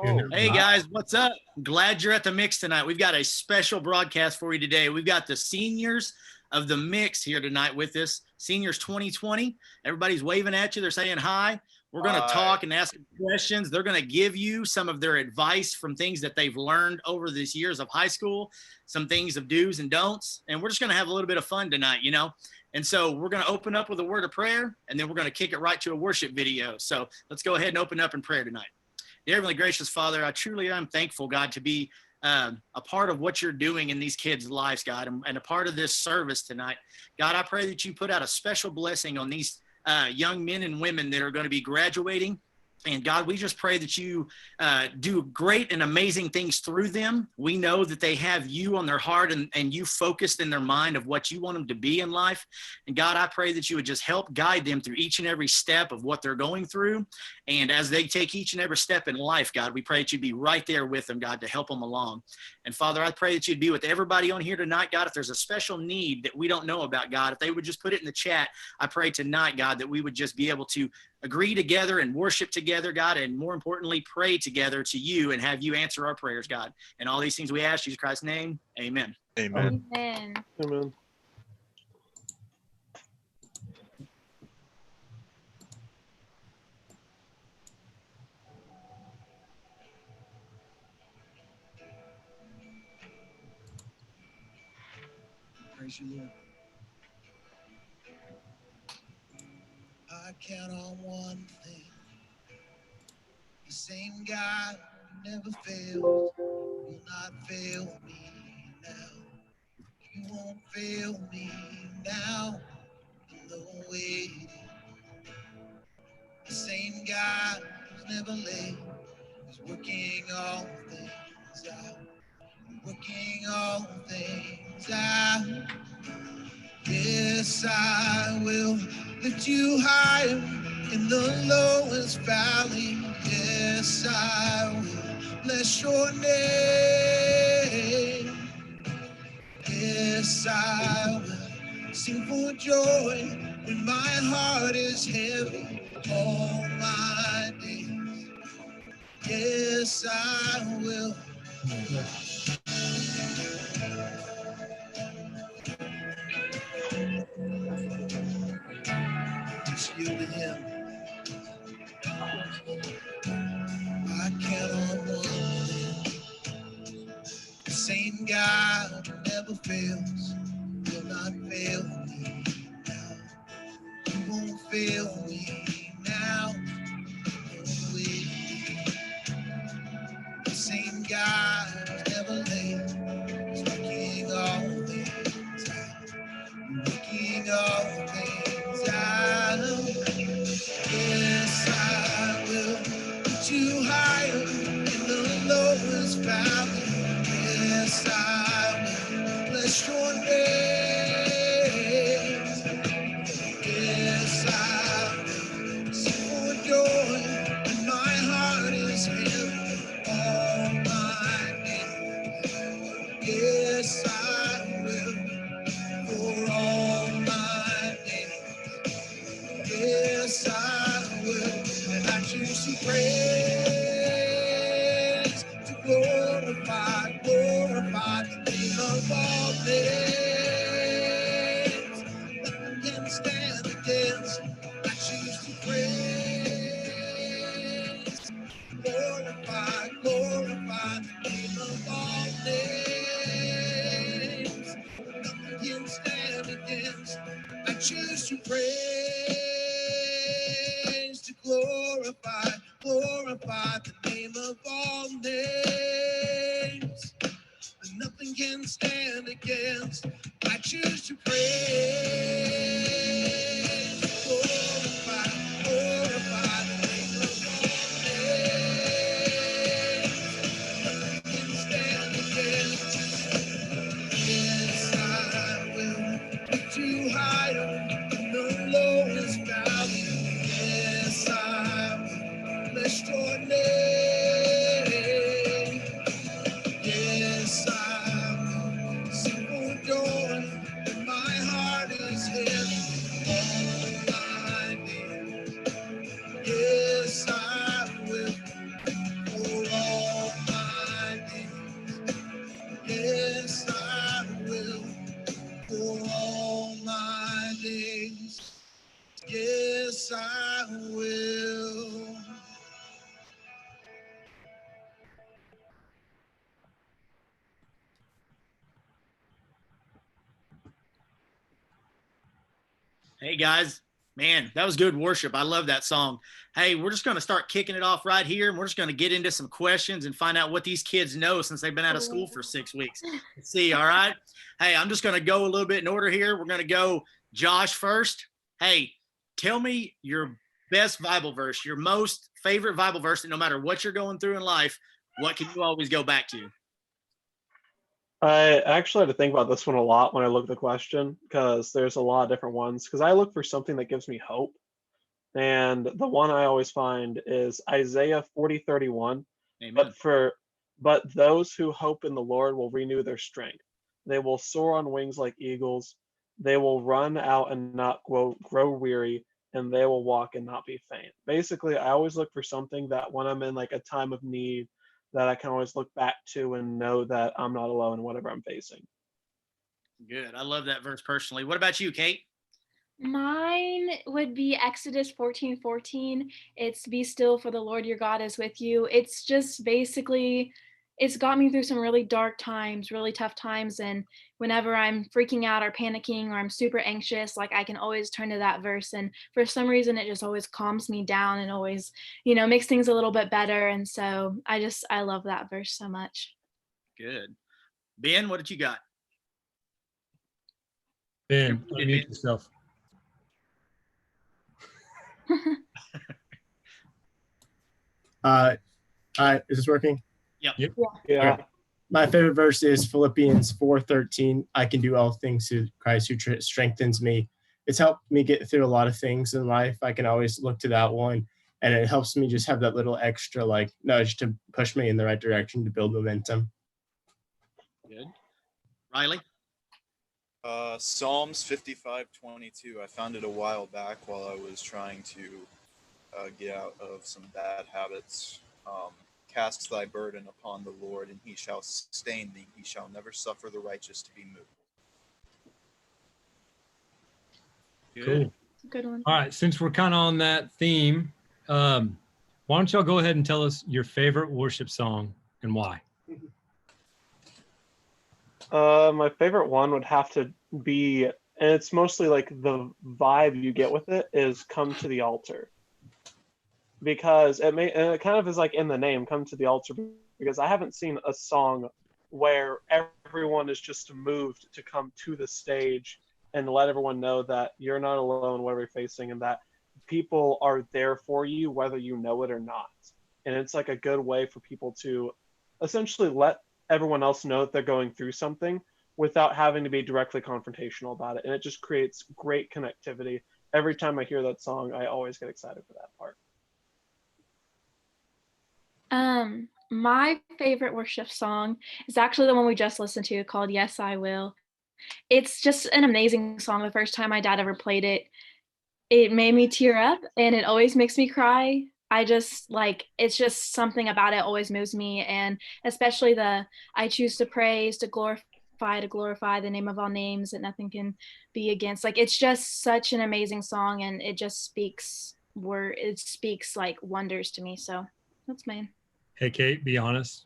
Hey guys, what's up? Glad you're at the mix tonight. We've got a special broadcast for you today. We've got the seniors of the mix here tonight with us. Seniors 2020. Everybody's waving at you. They're saying hi. We're going to talk and ask questions. They're going to give you some of their advice from things that they've learned over these years of high school, some things of do's and don'ts. And we're just going to have a little bit of fun tonight, you know? And so we're going to open up with a word of prayer, and then we're going to kick it right to a worship video. So let's go ahead and open up in prayer tonight. Dear Heavenly Gracious Father, I truly am thankful, God, to be a part of what you're doing in these kids' lives, God, and a part of this service tonight. God, I pray that you put out a special blessing on these young men and women that are going to be graduating. And God, we just pray that you do great and amazing things through them. We know that they have you on their heart and you focused in their mind of what you want them to be in life. And God, I pray that you would just help guide them through each and every step of what they're going through. And as they take each and every step in life, God, we pray that you'd be right there with them, God, to help them along. And Father, I pray that you'd be with everybody on here tonight, God. If there's a special need that we don't know about, God, if they would just put it in the chat, I pray tonight, God, that we would just be able to agree together and worship together, God, and more importantly, pray together to you and have you answer our prayers, God. And all these things we ask in Jesus Christ's name, amen. Amen. Amen. Amen. Praise you, Lord. I count on one thing. The same God who never fails will not fail me now. You won't fail me now. No way. The same God who's never late is working all things out. Working all things out. Yes, I will lift you higher in the lowest valley. Yes, I will bless your name. Yes, I will sing for joy when my heart is heavy all my days. Yes, I will. Just yield to him. I count on one thing. The same God who never fails will not fail me now. You won't fail me now. No way. The same God who's never late is working all things out. Working all things out. Yes, I will put you higher in the lowest valley. Yes, I will bless your name. Yes, I will sing for joy when my heart is heavy all my days. Yes, I will for all my days. Yes, I will, and I choose to praise, to glorify the name of all names. Nothing can stand against. I choose to praise, glorify the name of all names. Nothing can stand against. I choose to praise, to glorify the name of all names. And nothing can stand against. I choose to praise, glorify the name of all names. Nothing can stand against. Yes, I will lift you higher in the lowest valley. Yes, I will bless your name. Yes, I will sing for joy when my heart is heavy all Hey guys, man, that was good worship. I love that song. Hey, we're just going to start kicking it off right here, and we're just going to get into some questions and find out what these kids know since they've been out of school for 6 weeks. Let's see, all right? Hey, I'm just going to go a little bit in order here. We're going to go Josh first. Hey, tell me your best Bible verse, your most favorite Bible verse, and no matter what you're going through in life, what can you always go back to? I actually had to think about this one a lot when I looked at the question because there's a lot of different ones. Because I look for something that gives me hope. And the one I always find is Isaiah 40:31. Amen. But those who hope in the Lord will renew their strength. They will soar on wings like eagles. They will run out and not grow weary, and they will walk and not be faint. Basically, I always look for something that when I'm in like a time of need, that I can always look back to and know that I'm not alone in whatever I'm facing. Good. I love that verse personally. What about you, Kate? Mine would be Exodus 14:14. It's be still for the Lord your God is with you. It's just basically, it's got me through some really dark times, really tough times. And whenever I'm freaking out or panicking or I'm super anxious, like I can always turn to that verse. And for some reason, it just always calms me down and always, makes things a little bit better. And so I love that verse so much. Good. Ben, what did you got? Ben, unmute yourself. Is this working? Yep. Yeah. Okay. My favorite verse is Philippians 4:13. I can do all things through Christ who strengthens me. It's helped me get through a lot of things in life. I can always look to that one, and it helps me just have that little extra like nudge to push me in the right direction to build momentum. Good. Riley? Psalms 55:22. I found it a while back while I was trying to get out of some bad habits. Cast thy burden upon the Lord, and he shall sustain thee. He shall never suffer the righteous to be moved. Good. Cool. Good one. All right, since we're kind of on that theme, why don't y'all go ahead and tell us your favorite worship song and why? My favorite one would have to be, and it's mostly like the vibe you get with it, is Come to the Altar. Because and it kind of is like in the name, Come to the Altar, because I haven't seen a song where everyone is just moved to come to the stage and let everyone know that you're not alone, whatever you're facing, and that people are there for you, whether you know it or not. And it's like a good way for people to essentially let everyone else know that they're going through something without having to be directly confrontational about it. And it just creates great connectivity. Every time I hear that song, I always get excited for that part. My favorite worship song is actually the one we just listened to called Yes, I Will. It's just an amazing song. The first time my dad ever played it, it made me tear up and it always makes me cry. It's just something about it always moves me. And especially I choose to praise, to glorify the name of all names that nothing can be against. Like, it's just such an amazing song and it just speaks like wonders to me. So that's mine. Hey, Kate, be honest.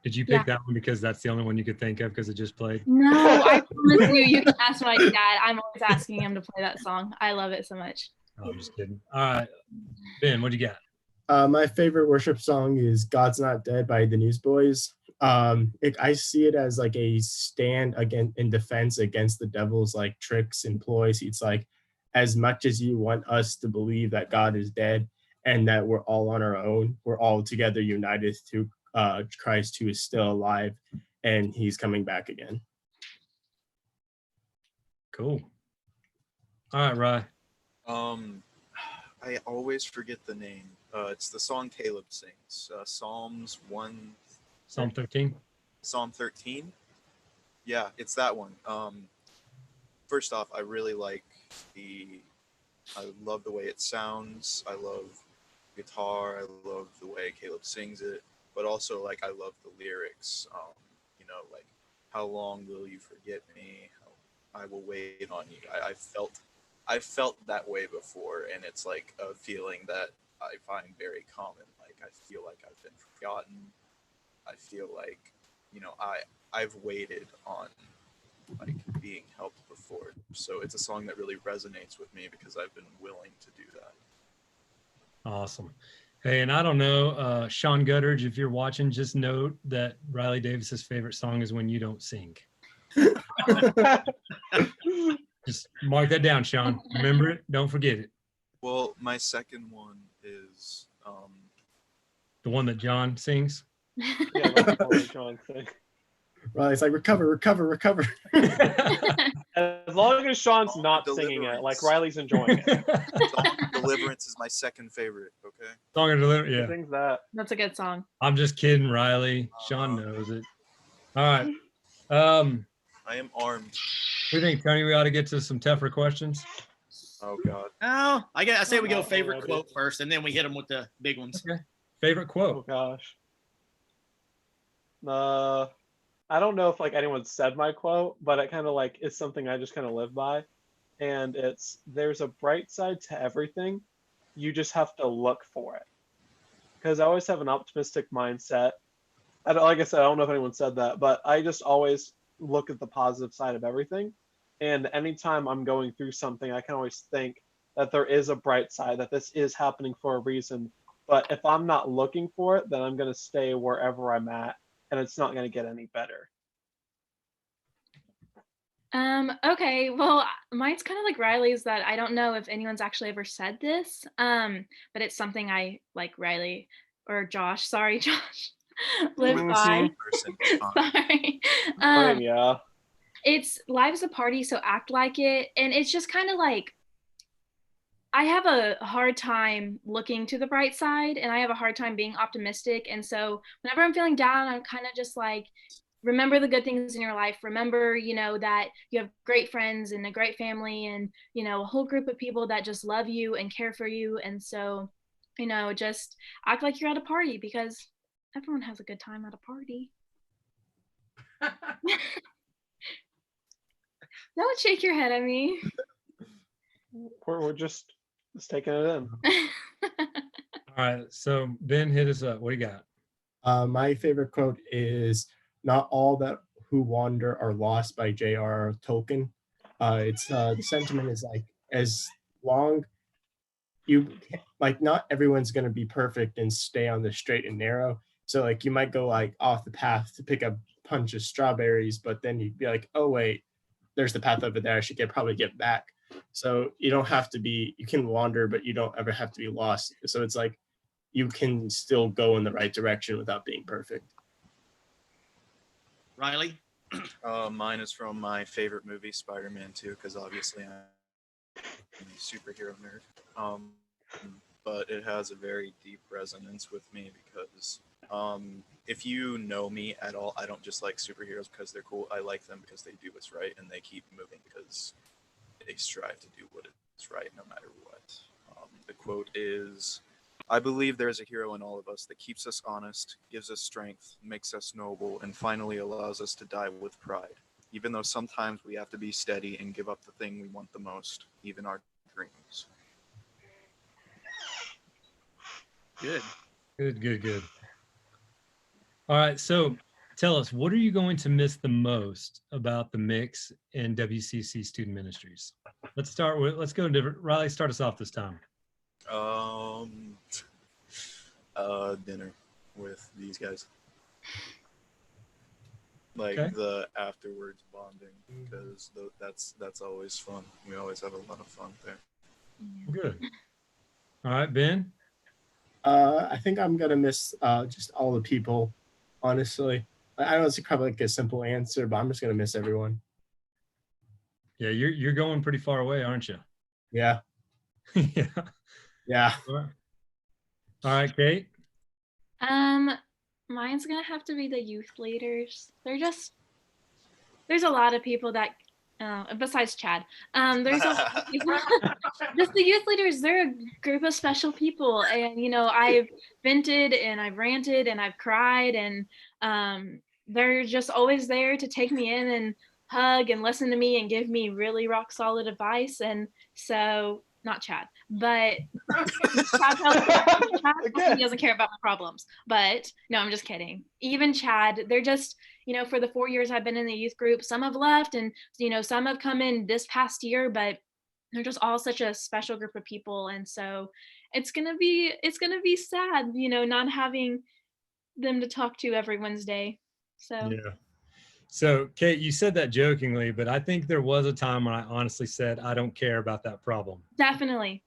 Did you pick that one because that's the only one you could think of because it just played? No, I promise you can ask my dad. I'm always asking him to play that song. I love it so much. Oh, I'm just kidding. All right. Ben, what do you got? My favorite worship song is God's Not Dead by the Newsboys. I see it as like a stand in defense against the devil's like tricks and ploys. It's like, as much as you want us to believe that God is dead and that we're all on our own, we're all together united through Christ, who is still alive and he's coming back again. Cool. All right, Rye. I always forget the name. It's the song Caleb sings. Psalm 13. Psalm 13. Yeah, it's that one. First off, I really I love the way it sounds. I love guitar. I love the way Caleb sings it, but also like I love the lyrics. Like, how long will you forget me? I will wait on you. I felt that way before, and it's like a feeling that I find very common. Like, I feel like I've been forgotten. I feel like, I've waited on like being helped before. So it's a song that really resonates with me because I've been willing to do that. Awesome. Hey, and I don't know, Sean Guttridge, if you're watching, just note that Riley Davis's favorite song is When You Don't Sing. Just mark that down, Sean. Remember it. Don't forget it. Well, my second one is The one that John sings. Yeah, that's what John thing. Right, it's like recover, recover, recover. As long as Sean's Song not of singing it, like Deliverance. Riley's enjoying it. Song of Deliverance is my second favorite. Okay. Song of Deliverance. He Yeah. sings that. That's a good song. I'm just kidding, Riley. Sean knows it. All right. I am armed. What do you think, Tony? We ought to get to some tougher questions. Oh God. Oh, I say we go Oh, favorite already. quote first, and then we hit them with the big ones. Okay. Favorite Oh quote. gosh. I don't know if like anyone said my quote, but it kind of like is something I just kind of live by, and it's there's a bright side to everything. You just have to look for it. Because I always have an optimistic mindset. Like I said, I don't know if anyone said that, but I just always look at the positive side of everything. And anytime I'm going through something, I can always think that there is a bright side, that this is happening for a reason. But if I'm not looking for it, then I'm going to stay wherever I'm at, and it's not going to get any better. Okay, well, mine's kind of like Riley's, that I don't know if anyone's actually ever said this, but it's something I like Riley or Josh, sorry, Josh, live by. Person is fine. Sorry. Yeah. It's life's a party, so act like it. And it's just kind of like, I have a hard time looking to the bright side, and I have a hard time being optimistic. And so whenever I'm feeling down, I'm kind of just like, remember the good things in your life. Remember, that you have great friends and a great family, and, a whole group of people that just love you and care for you. And so, just act like you're at a party, because everyone has a good time at a party. Don't shake your head at me. We're just taking it in. All right. So Ben, hit us up. What do you got? My favorite quote is "Not all that who wander are lost" by J.R.R. Tolkien. It's the sentiment is like, as long not everyone's going to be perfect and stay on the straight and narrow. So like you might go like off the path to pick a bunch of strawberries, but then you'd be like, oh wait, there's the path over there. I should probably get back. So you don't have to be, you can wander, but you don't ever have to be lost. So it's like you can still go in the right direction without being perfect. Riley? Mine is from my favorite movie, Spider-Man 2, because obviously I'm a superhero nerd. But it has a very deep resonance with me because if you know me at all, I don't just like superheroes because they're cool. I like them because they do what's right, and they keep moving because they strive to do what is right no matter what. The quote is, "I believe there is a hero in all of us that keeps us honest, gives us strength, makes us noble, and finally allows us to die with pride. Even though sometimes we have to be steady and give up the thing we want the most, even our dreams." Good. Good. All right. So tell us, what are you going to miss the most about the mix in WCC Student Ministries? Let's go different. Riley, start us off this time. Dinner with these guys. Like Okay. the afterwards bonding, because that's always fun. We always have a lot of fun there. Good. All right, Ben. I think I'm gonna miss just all the people, honestly. I know it's probably like a simple answer, but I'm just gonna miss everyone. Yeah, you're going pretty far away, aren't you? Yeah. Yeah. Yeah. All right, Kate. Mine's gonna have to be the youth leaders. There's a lot of people that besides Chad, there's a lot of people, just the youth leaders. They're a group of special people, and I've vented and I've ranted and I've cried, and they're just always there to take me in and hug and listen to me and give me really rock solid advice. And so not Chad, but Chad he doesn't care about my problems. But no, I'm just kidding. Even Chad, they're just, for the 4 years I've been in the youth group, some have left and, some have come in this past year, but they're just all such a special group of people. And so it's going to be sad, not having them to talk to every Wednesday. So Yeah. So Kate, you said that jokingly, but I think there was a time when I honestly said, I don't care about that problem. Definitely.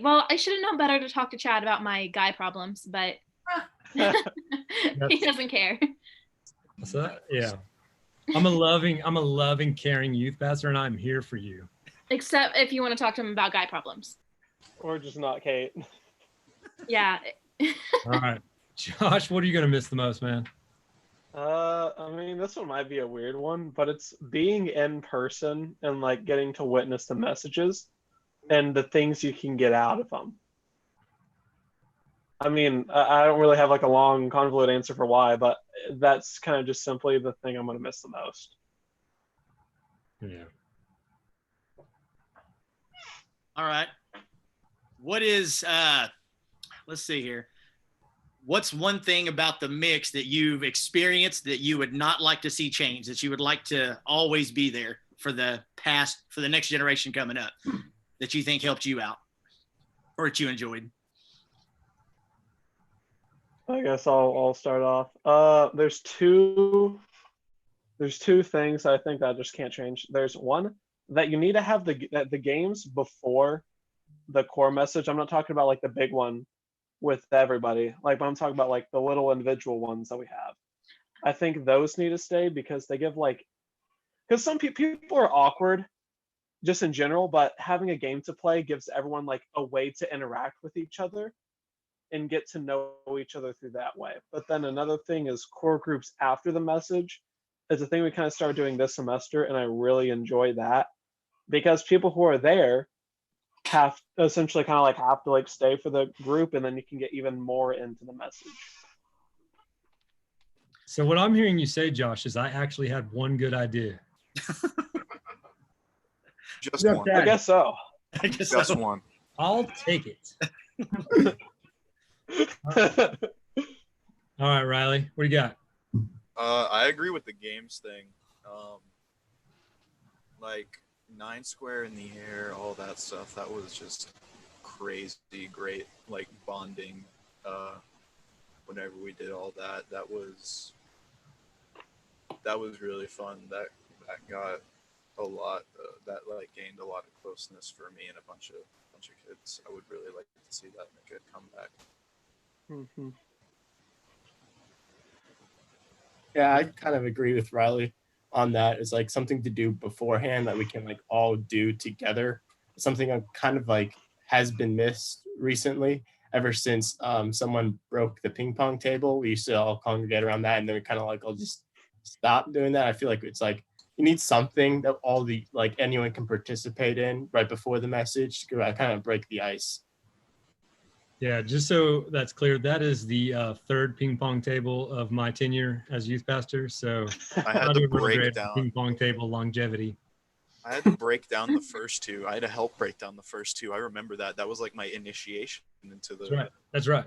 Well, I should have known better to talk to Chad about my guy problems, but he doesn't care. So, yeah. I'm a loving, caring youth pastor, and I'm here for you. Except if you want to talk to him about guy problems. Or just not Kate. Yeah. All right. Josh, what are you going to miss the most, man? I mean, this one might be a weird one, but it's being in person and like getting to witness the messages and the things you can get out of them. I mean, I don't really have like a long, convoluted answer for why, but that's kind of just simply the thing I'm going to miss the most. Yeah. All right. What is, let's see here. What's one thing about the mix that you've experienced that you would not like to see change, that you would like to always be there for the next generation coming up, that you think helped you out or that you enjoyed? I guess I'll start off. There's two things I think that just can't change. There's one that you need to have the games before the core message. I'm not talking about like the big one with everybody. Like, but I'm talking about like the little individual ones that we have. I think those need to stay because they give because some people are awkward just in general, but having a game to play gives everyone like a way to interact with each other and get to know each other through that way. But then another thing is core groups after the message is a thing we kind of started doing this semester, and I really enjoy that because people who are there have essentially kind of have to stay for the group, and then you can get even more into the message. So what I'm hearing you say, Josh, is I actually had one good idea. Just one. I guess so. Just one. I'll take it. All right, Riley, what do you got? I agree with the games thing. Like 9 square in the air, all that stuff. That was just crazy great, like bonding. Whenever we did all that, that was really fun. That got a lot. That gained a lot of closeness for me and a bunch of kids. I would really like to see that make a comeback. Mm-hmm. Yeah, I kind of agree with Riley on that. It's like something to do beforehand that we can all do together. Something that kind of has been missed recently ever since someone broke the ping pong table. We used to all congregate around that, and then we kind of all just stop doing that. I feel like it's you need something that all the anyone can participate in right before the message to kind of break the ice. Yeah, just so that's clear, that is the third ping pong table of my tenure as youth pastor. So I had to break down ping pong table longevity. I had to break down the first two. I had to help break down the first two. I remember that. That was my initiation into the. That's right.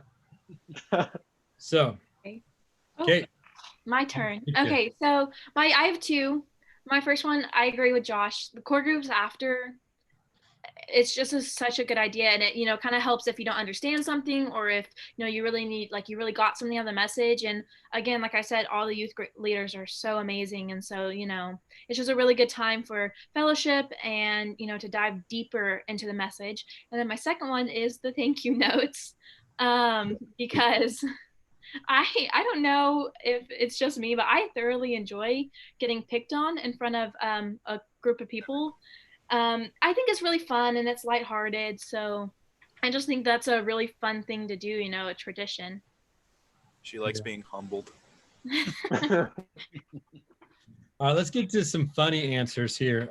So, Okay. Kate. My turn. Okay, so I have two. My first one, I agree with Josh. The core groups after, it's just such a good idea, and it kind of helps if you don't understand something, or if you really need you really got something on the message. And again, like I said, all the youth leaders are so amazing, and so it's just a really good time for fellowship and to dive deeper into the message. And then my second one is the thank you notes, because I don't know if it's just me, but I thoroughly enjoy getting picked on in front of a group of people. I think it's really fun and it's lighthearted. So I just think that's a really fun thing to do, a tradition. She likes being humbled. All right, let's get to some funny answers here.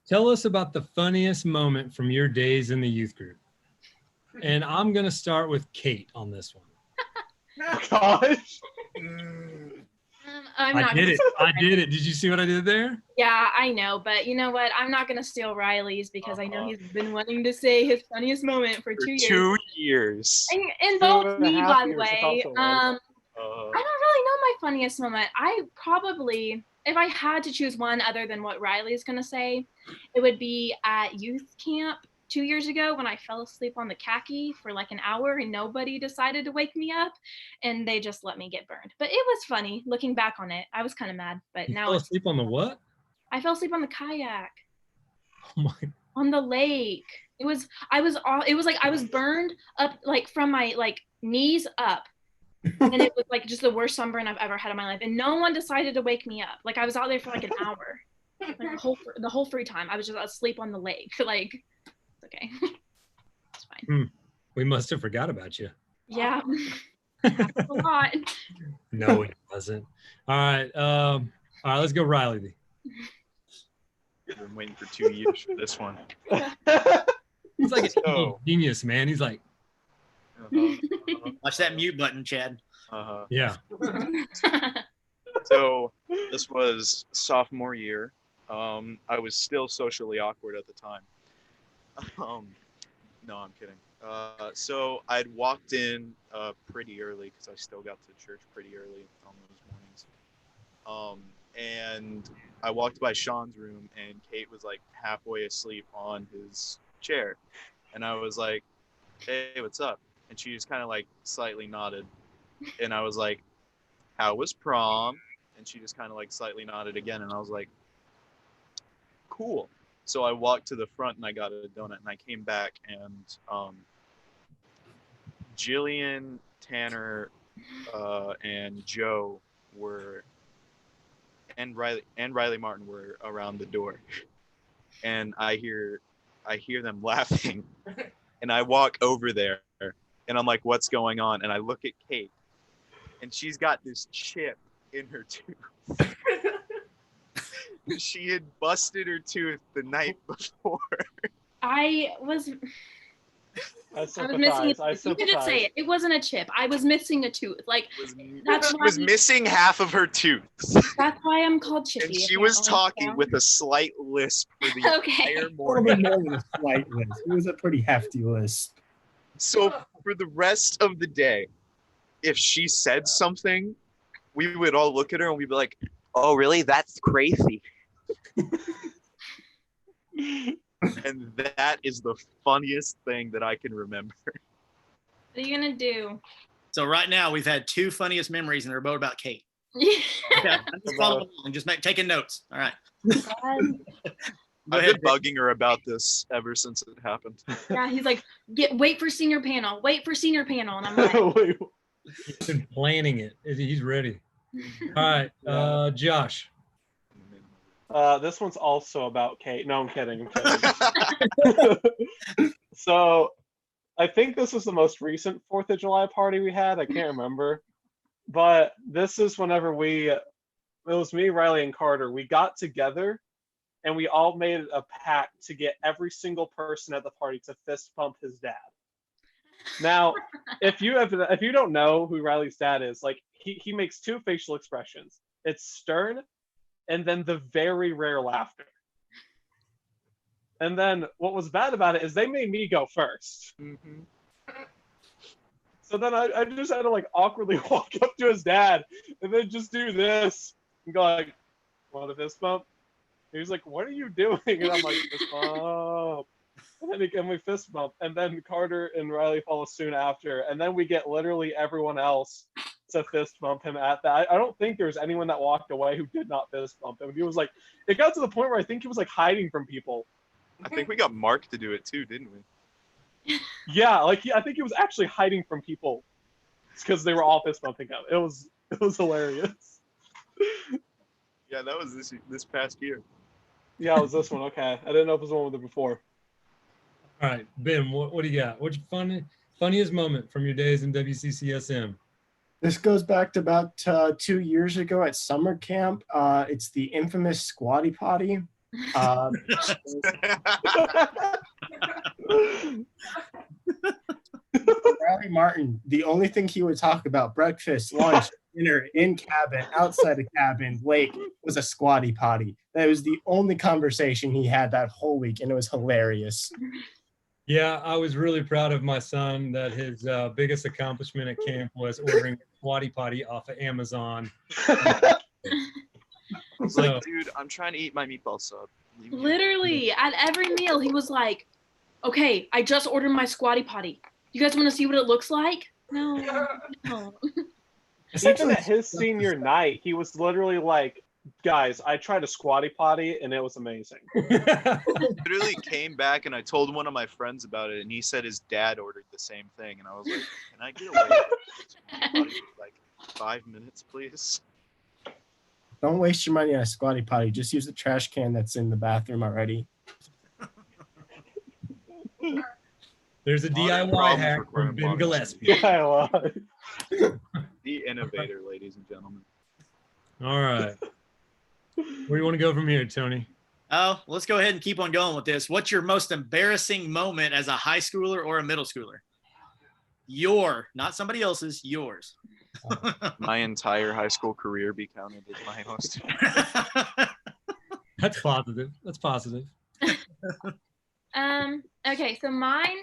Tell us about the funniest moment from your days in the youth group. And I'm going to start with Kate on this one. Gosh. I'm I not. did gonna it. I did it. Did you see what I did there? Yeah, I know, but you know what? I'm not gonna steal Riley's because I know he's been wanting to say his funniest moment for 2 years. 2 years. And both 2.5 me, by the years, it's way. also I don't really know my funniest moment. I probably, if I had to choose one other than what Riley's gonna say, it would be at youth camp 2 years ago when I fell asleep on the khaki for like an hour and nobody decided to wake me up, and they just let me get burned. But it was funny looking back on it. I was kind of mad, but You now fell it's, asleep on the what? I fell asleep on the kayak Oh my. on the lake. It was like I was burned up like from my like knees up. And it was like just the worst sunburn I've ever had in my life. And no one decided to wake me up. Like I was out there for like an hour. Like the whole free time. I was just asleep on the lake. Like, it's okay. It's fine. We must have forgot about you. Yeah. Happens a lot. No, it wasn't. All right. Let's go, Riley. I've been waiting for 2 years for this one. He's like a So- genius, man. He's like, Watch that mute button, Chad. yeah. So this was sophomore year. I was still socially awkward at the time. No, I'm kidding. So I'd walked in pretty early because I still got to church pretty early on those mornings. And I walked by Sean's room and Kate was like halfway asleep on his chair. And I was like, hey, what's up? And she just kind of like slightly nodded. And I was like, how was prom? And she just kind of like slightly nodded again. And I was like, cool. So I walked to the front and I got a donut and I came back and Jillian, Tanner, and Joe were, and Riley Martin were around the door. And I hear them laughing. And I walk over there and I'm like, what's going on? And I look at Kate and she's got this chip in her tooth. She had busted her tooth the night before. I was I missing sympathize. you could just say it. It wasn't a chip. I was missing a tooth. Like that's She why was missing half of her tooth. that's why I'm called Chippy. And she was apparently. talking with a slight lisp for the Okay. entire A little morning. bit more than a slight lisp. It was a pretty hefty lisp. So for the rest of the day, if she said something, we would all look at her and we'd be like, oh, really? That's crazy. And that is the funniest thing that I can remember. What are you gonna do? So right now we've had two funniest memories, and they're both about Kate. Yeah. Okay, I'm just following along, just taking notes. All right. Go I've ahead. been bugging her about this ever since it happened. Yeah, he's like, wait for senior panel, wait for senior panel. And I'm like, Wait, He's been planning it. He's ready. All right. Josh. this one's also about Kate. No, I'm kidding. I'm kidding. So I think this was the most recent 4th of July party we had. I can't remember. But this is whenever it was me, Riley, and Carter. We got together and we all made a pact to get every single person at the party to fist bump his dad. Now, if you don't know who Riley's dad is, like he makes two facial expressions. It's stern and then the very rare laughter. And then what was bad about it is they made me go first. Mm-hmm. So then I just had to like awkwardly walk up to his dad and then just do this and go like, want a fist bump? He was like, what are you doing? And I'm like, fist bump. And we fist bump. And then Carter and Riley follow soon after. And then we get literally everyone else to fist bump him at that. I don't think there's anyone that walked away who did not fist bump him. He was like, it got to the point where I think he was like hiding from people. I think we got Mark to do it too, didn't we? Yeah, like I think he was actually hiding from people because they were all fist bumping him. It was hilarious. Yeah, that was this past year. Yeah, it was this one. Okay, I didn't know if it was the one with it before. All right, Ben. What do you got? What's your funniest moment from your days in WCCSM? This goes back to about 2 years ago at summer camp. It's the infamous squatty potty. Riley Martin, the only thing he would talk about, breakfast, lunch, dinner, in cabin, outside the cabin, lake, was a squatty potty. That was the only conversation he had that whole week, and it was hilarious. Yeah, I was really proud of my son that his biggest accomplishment at camp was ordering a squatty potty off of Amazon. I was So- like, dude, I'm trying to eat my meatball sub. Leave me alone. Literally, at every meal, he was like, okay, I just ordered my squatty potty. You guys want to see what it looks like? No. No. Even at his senior night, he was literally like, guys, I tried a squatty potty and it was amazing. Literally came back and I told one of my friends about it, and he said his dad ordered the same thing, and I was like, can I get away with this for like 5 minutes, please? Don't waste your money on a squatty potty. Just use the trash can that's in the bathroom already. There's a Modern DIY problems hack require from Ben modern Gillespie. Yeah, I lied. The innovator, ladies and gentlemen. All right. Where do you want to go from here, Tony? Oh, let's go ahead and keep on going with this. What's your most embarrassing moment as a high schooler or a middle schooler? Not somebody else's, yours. My entire high school career be counted as my most. That's positive. That's positive. Okay, so mine,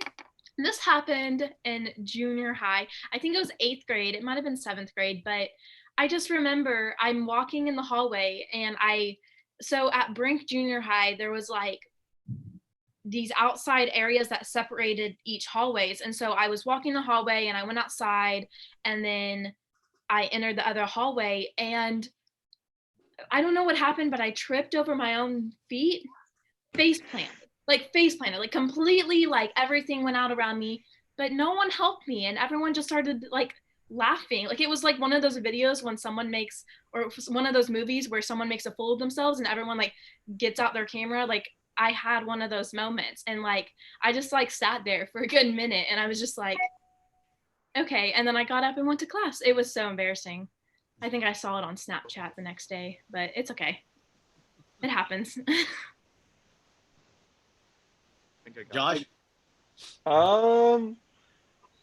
this happened in junior high. I think it was 8th grade. It might have been 7th grade, but I just remember I'm walking in the hallway, and so at Brink Junior High, there was like these outside areas that separated each hallways. And so I was walking the hallway, and I went outside, and then I entered the other hallway, and I don't know what happened, but I tripped over my own feet, face planted, like completely, like everything went out around me, but no one helped me, and everyone just started like laughing. Like it was like one of those videos when someone makes, or one of those movies where someone makes a fool of themselves and everyone like gets out their camera. Like I had one of those moments, and like I just like sat there for a good minute, and I was just like, okay. And then I got up and went to class. It was so embarrassing. I think I saw it on Snapchat the next day, but it's okay. It happens. I think I got Josh?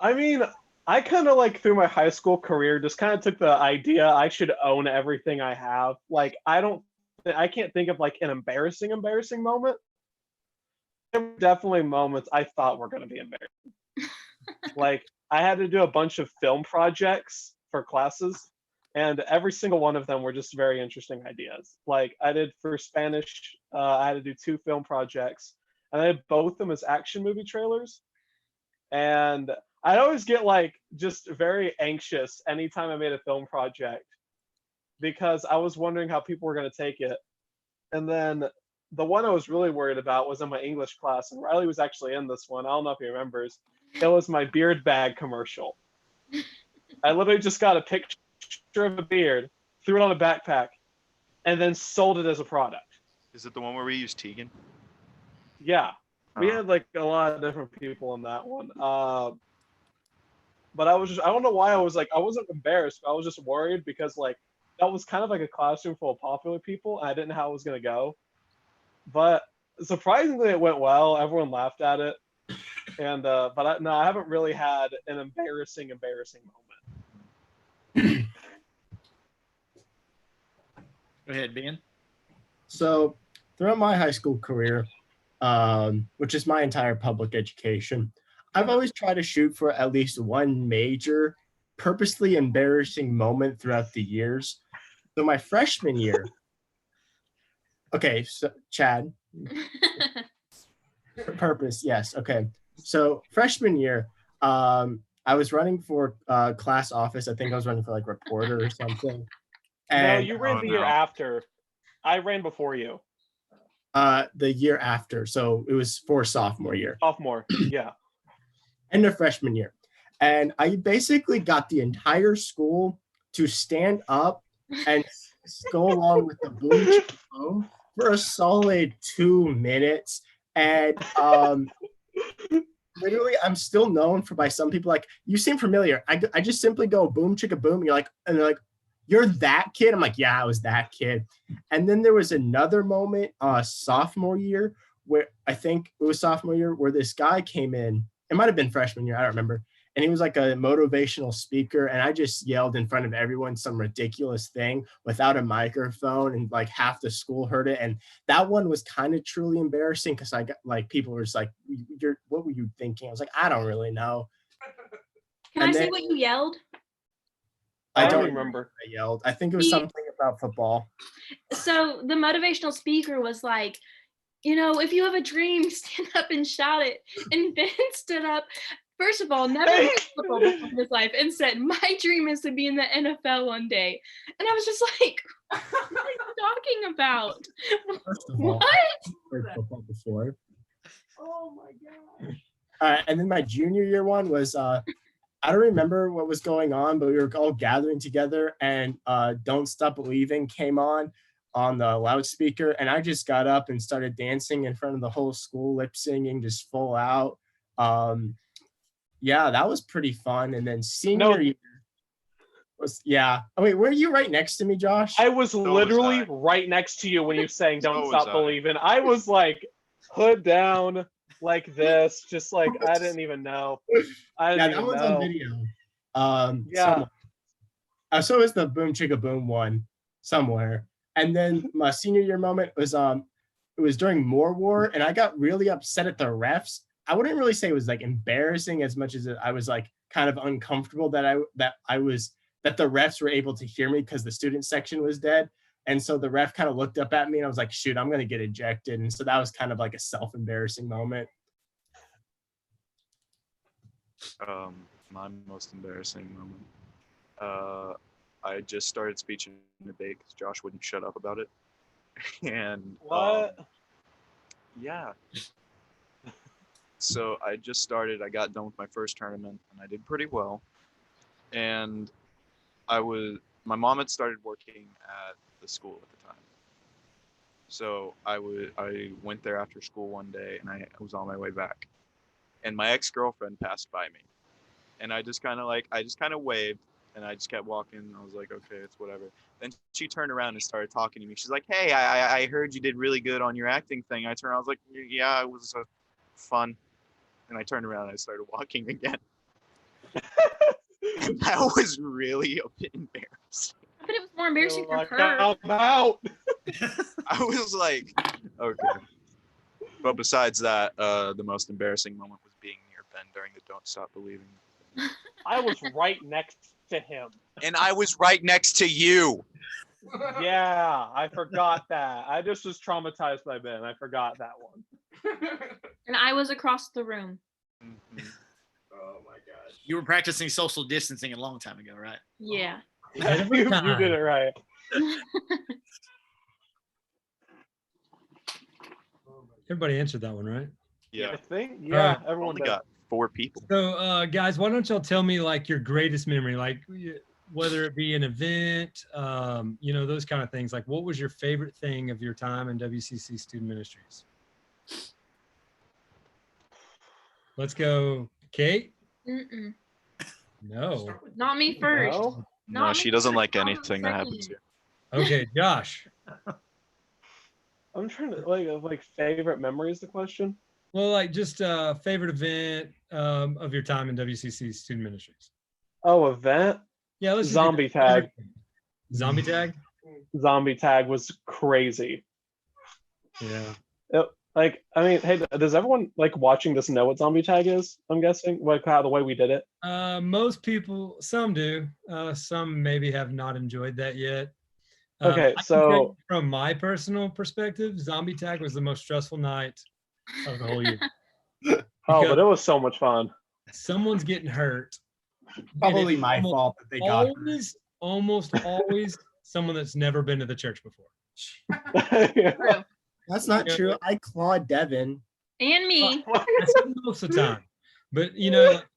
I mean, I kind of like through my high school career just kind of took the idea I should own everything I have. Like I can't think of like an embarrassing moment. There were definitely moments I thought were going to be embarrassing. Like I had to do a bunch of film projects for classes, and every single one of them were just very interesting ideas. Like I did for Spanish, I had to do 2 film projects, and I did both of them as action movie trailers. And I'd always get like just very anxious anytime I made a film project because I was wondering how people were going to take it. And then the one I was really worried about was in my English class, and Riley was actually in this one. I don't know if he remembers. It was my beard bag commercial. I literally just got a picture of a beard, threw it on a backpack, and then sold it as a product. Is it the one where we used Tegan? Yeah. We Oh. had like a lot of different people in that one. But I don't know why I wasn't embarrassed, but I was just worried because like that was kind of like a classroom full of popular people, and I didn't know how it was going to go. But surprisingly, it went well. Everyone laughed at it. And, I haven't really had an embarrassing moment. Go ahead, Ben. So throughout my high school career, which is my entire public education, I've always tried to shoot for at least one major, purposely embarrassing moment throughout the years. So my freshman year, okay, so Chad, purpose, yes, okay. So freshman year, I was running for class office. I think I was running for like reporter or something. And No, you ran the year after. I ran before you. the year after, so it was for sophomore year. Sophomore, yeah. End of freshman year. And I basically got the entire school to stand up and go along with the boom chicka boom for a solid 2 minutes. And literally, I'm still known for by some people like, you seem familiar. I just simply go boom chicka boom. And you're like, and they're like, you're that kid? I'm like, yeah, I was that kid. And then there was another moment sophomore year where I think it was sophomore year where this guy came in. It might have been freshman year. I don't remember. and he was like a motivational speaker, and I just yelled in front of everyone some ridiculous thing without a microphone, and like half the school heard it. And that one was kind of truly embarrassing because I got like people were just like, what were you thinking? I was like, I don't really know. Can I say what you yelled? I don't don't remember. I yelled. I think it was something about football. So the motivational speaker was like, if you have a dream, stand up and shout it. And Ben stood up. First of all, never played football before in his life, and said, my dream is to be in the NFL one day. And I was just like, what are you talking about? First of all, What? I've played football before. Oh my gosh. And then my junior year one was I don't remember what was going on, but we were all gathering together, and Don't Stop Believing came on the loudspeaker, and I just got up and started dancing in front of the whole school, lip singing, just full out. Yeah, that was pretty fun. And then senior year was, yeah. Oh wait, were you right next to me, Josh? I was literally right next to you when you sang Don't Stop Believing. I was like hood down like this, just like I didn't even know. That one's on video. Yeah. So is the Boom Chicka Boom one somewhere. And then my senior year moment was it was during More War, and I got really upset at the refs. I wouldn't really say it was like embarrassing as much as I was like kind of uncomfortable that the refs were able to hear me because the student section was dead. And so the ref kind of looked up at me, and I was like, shoot, I'm going to get ejected. And so that was kind of like a self-embarrassing moment. My most embarrassing moment. I just started speech and debate because Josh wouldn't shut up about it. And what? Yeah. So I just started. I got done with my first tournament, and I did pretty well. And my mom had started working at the school at the time. So I went there after school one day, and I was on my way back, and my ex-girlfriend passed by me, and I just kind of waved, and I just kept walking. And I was like, okay, it's whatever. Then she turned around and started talking to me. She's like, hey, I heard you did really good on your acting thing. I was like, yeah, it was fun. And I turned around and I started walking again. I was really a bit embarrassed. But it was more embarrassing for her. I'm out. I was like, okay. But besides that, the most embarrassing moment was being near Ben during the Don't Stop Believing. I was right next to him. And I was right next to you. Yeah, I forgot that. I just was traumatized by Ben. I forgot that one. And I was across the room. Mm-hmm. Oh my gosh. You were practicing social distancing a long time ago, right? Yeah. You did it right. Everybody answered that one, right? Yeah. I think, yeah, everyone only got 4 people. So, guys, why don't y'all tell me like your greatest memory, like whether it be an event, those kind of things. Like, what was your favorite thing of your time in WCC Student Ministries? Let's go, Kate. Mm-mm. No. Not me first. No, she doesn't like anything that happens here. Okay, Josh. I'm trying to like favorite memory is the question. Well, like just favorite event of your time in WCC Student Ministries. Oh, event? Yeah, let's Zombie tag. Zombie tag? Zombie tag was crazy. Yeah. Hey, does everyone like watching this know what zombie tag is? I'm guessing, like how the way we did it. Most people, some do. Some maybe have not enjoyed that yet. Okay, so from my personal perspective, zombie tag was the most stressful night of the whole year. Oh, but it was so much fun. Someone's getting hurt. Probably my fault that they got hurt. Almost always someone that's never been to the church before. Yeah. That's not true. I clawed Devin. And me. That's most of the time. But,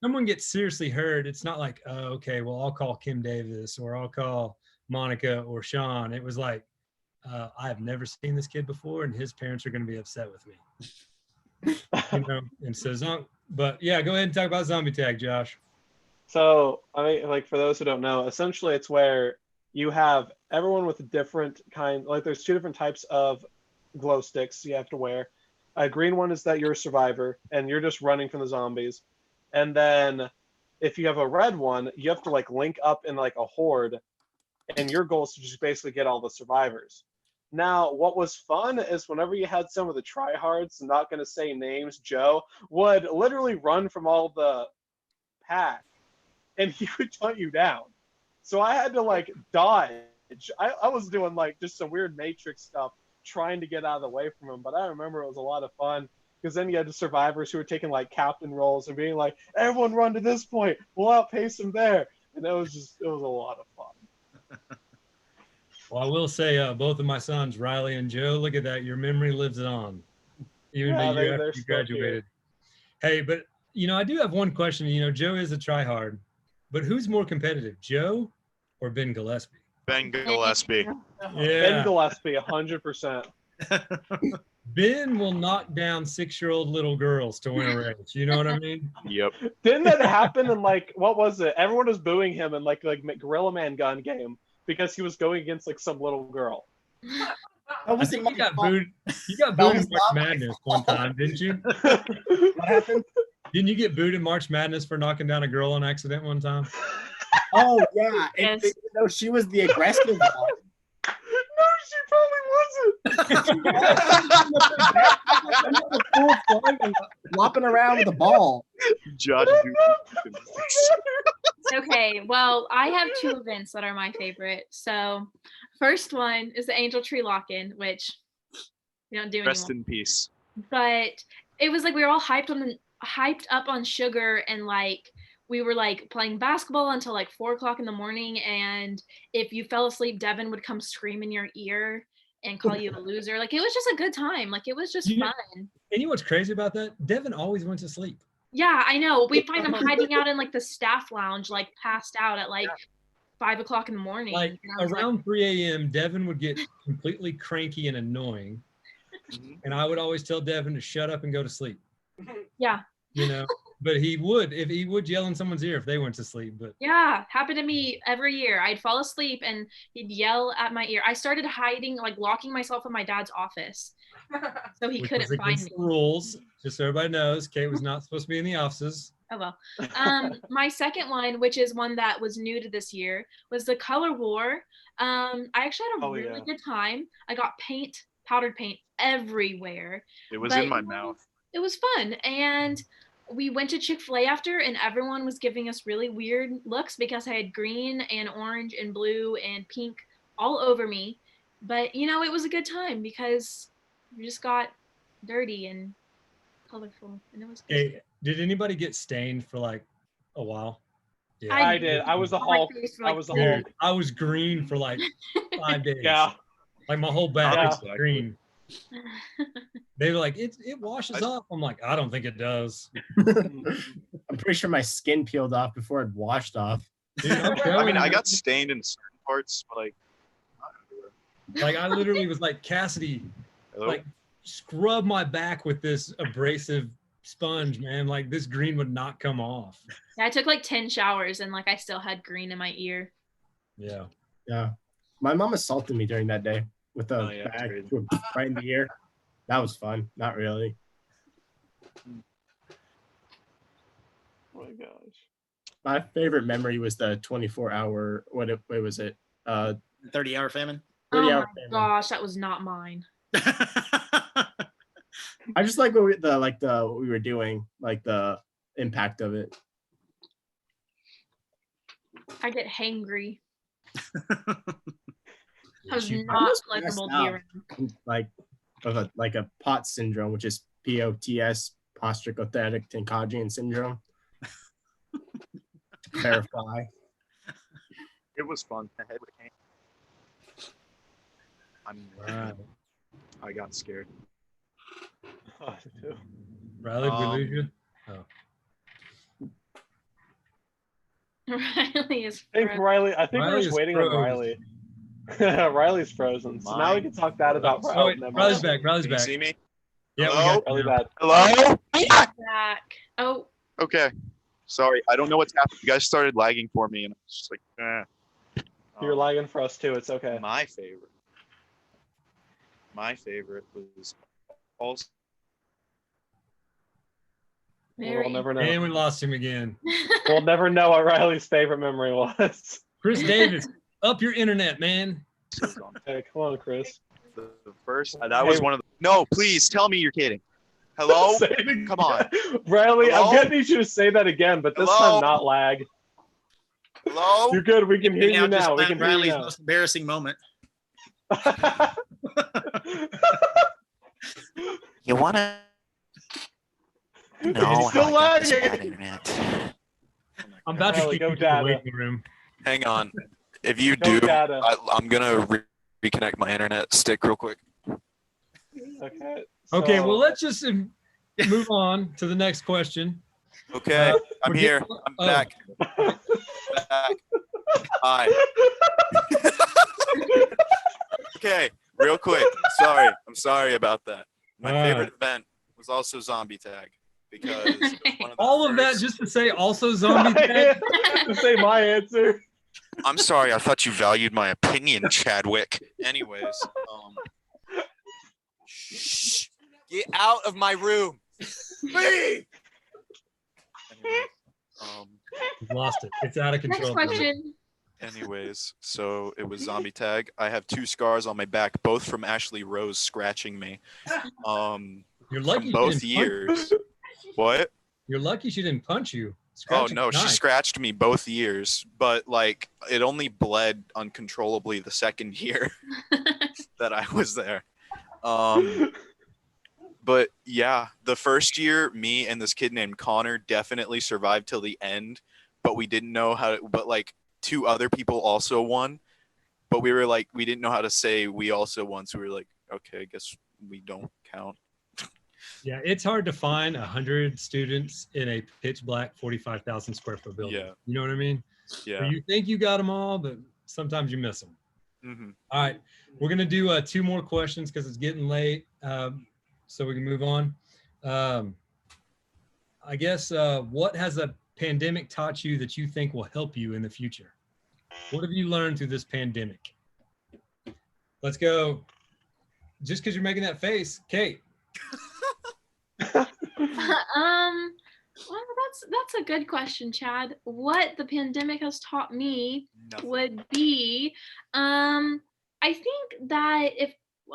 someone gets seriously hurt. It's not like, oh, okay, well, I'll call Kim Davis or I'll call Monica or Sean. It was like, I've never seen this kid before and his parents are going to be upset with me. And so, but yeah, go ahead and talk about zombie tag, Josh. So, for those who don't know, essentially it's where you have everyone with a different there's 2 different types of glow sticks you have to wear. A green one is that you're a survivor and you're just running from the zombies. And then if you have a red one, you have to like link up in like a horde, and your goal is to just basically get all the survivors. Now, what was fun is whenever you had some of the tryhards, not going to say names, Joe, would literally run from all the pack, and he would hunt you down. So I had to like dodge. I was doing like just some weird Matrix stuff, trying to get out of the way from him. But I remember it was a lot of fun because then you had the survivors who were taking like captain roles and being like, "Everyone run to this point, we'll outpace them there," and it was a lot of fun. Well, I will say, both of my sons, Riley and Joe, look at that. Your memory lives on, even Yeah, a year they're after you still here. graduated. Hey, but I do have one question. Joe is a tryhard, but who's more competitive, Joe or Ben Gillespie? Ben Gillespie. Ben Yeah, Gillespie, 100%. Ben will knock down 6-year-old little girls to win a race. You know what I mean? Yep. Didn't that happen in like what was it? Everyone was booing him in like Gorilla Man gun game because he was going against like some little girl. That I wasn't think you my got fault. booed. You got That booed in was March not my Madness one time, didn't you? What happened? Didn't you get booed in March Madness for knocking down a girl on accident one time? Oh yeah, and Yes. no, she was the aggressive one. No, she probably wasn't. Flopping around with a ball. Josh. Okay, well, I have two events that are my favorite. So, first one is the Angel Tree Lock-In, which we don't do Rest anymore. in peace. But it was like we were all hyped up on sugar, and like we were like playing basketball until like 4 o'clock in the morning. And if you fell asleep, Devin would come scream in your ear and call you a loser. Like it was just a good time. Like it was just You know- fun. And you know what's crazy about that? Devin always went to sleep. Yeah, I know. We'd find him hiding out in like the staff lounge, like passed out at like 5 o'clock in the morning. Like And I was around 3 a.m., Devin would get completely cranky and annoying. Mhm. And I would always tell Devin to shut up and go to sleep. Yeah. But he would yell in someone's ear if they went to sleep. But Yeah, happened to me every year. I'd fall asleep and he'd yell at my ear. I started hiding, like locking myself in my dad's office so he which couldn't was find against me. the rules, just so everybody knows, Kate was not supposed to be in the offices. Oh well. My second one, which is one that was new to this year, was the color war. I actually had a really good time. I got powdered paint everywhere. It was But, in my you know, mouth. It was fun. And we went to Chick-fil-A after, and everyone was giving us really weird looks because I had green and orange and blue and pink all over me. But it was a good time because we just got dirty and colorful, and it was good. Hey, did anybody get stained for like a while? Yeah, I did. I was a On my Hulk. face for, I like, was a 2 Hulk. dude, I was green for like 5 days. Yeah. Like my whole back Yeah. was green. They were like, it washes off. I'm like, I don't think it does. I'm pretty sure my skin peeled off before it washed off. Dude, I'm I telling mean, you, I got stained in certain parts, but like, not everywhere. like I literally was like, Cassidy, Hello? like scrub my back with this abrasive sponge, man. Like this green would not come off. Yeah, I took like 10 showers and like I still had green in my ear. Yeah. Yeah. My mom assaulted me during that day with a Oh, yeah, that's bag crazy. right in the ear. That was fun. Not really. Oh my gosh. My favorite memory was the 24-hour, what was it? 30-hour famine. 30-hour Oh my famine. gosh, that was not mine. I just like what we were doing, like the impact of it. I get hangry. I was She- not almost likable to passed be out. around. Like a POTS syndrome, which is POTS, post-traumatic Tinkajian syndrome. To clarify. It was fun. My head came. Right. I got scared. Riley, did we lose you? Riley is I think frozen. Riley. I think we're Riley just is waiting on frozen. Riley. Riley's frozen. So now we can talk bad about Oh, Riley. wait, Riley's back. Riley's Can you back. see me? Yeah, we Hello? got you Really now. bad. Hello? Back. Oh, Okay. Sorry, I don't know what's happening. You guys started lagging for me, and I was just like, You're Um, lagging for us too. It's okay. My favorite. My favorite was also Very. We'll never know. And we lost him again. We'll never know what Riley's favorite memory was. Chris Davis, up your internet, man. Hey, come on, Chris. The first that was one of the. No, please tell me you're kidding. Hello? Say it again. Come on. Riley, Hello? I'm getting you to say that again, but this Hello? time not lag. Hello? You're good. We can hear you just now. We let can hear you Riley's now. most embarrassing moment. You wanna He's know still how I got this lagging. bad internet? I'm about to Riley, keep go you in the data. waiting room. Hang on. If you Go do, data. I'm gonna reconnect my internet stick real quick. Okay. Okay, so- well, let's just move on to the next question. Okay, I'm we're here. getting- I'm oh. back. Back. Hi. Okay, real quick. I'm sorry about that. My All favorite right. event was also zombie tag because it was one of the All of that first- just to say also zombie tag? to say my answer. I'm sorry, I thought you valued my opinion, Chadwick. Anyways, shh, get out of my room. Leave. Anyways, We've lost it. It's out of Next control. question. anyways, so it was zombie tag. I have 2 scars on my back, both from Ashley Rose scratching me. You're lucky From she both didn't punch you. years. What? You're lucky she didn't punch you. Oh Scratching's no, she nice. scratched me both years, but like it only bled uncontrollably the second year that I was there. But yeah, the first year, me and this kid named Connor definitely survived till the end, but we didn't know how to, but like 2 other people also won, but we were like, we didn't know how to say we also won. So we were like, okay, I guess we don't count. Yeah, it's hard to find 100 students in a pitch black 45,000 square foot building. Yeah. You know what I mean? Yeah. So you think you got them all, but sometimes you miss them. Hmm. All right, we're gonna do 2 more questions because it's getting late, so we can move on. I guess what has a pandemic taught you that you think will help you in the future? What have you learned through this pandemic? Let's go. Just because you're making that face, Kate. Well, that's a good question, Chad. What the pandemic has taught me would be, I think that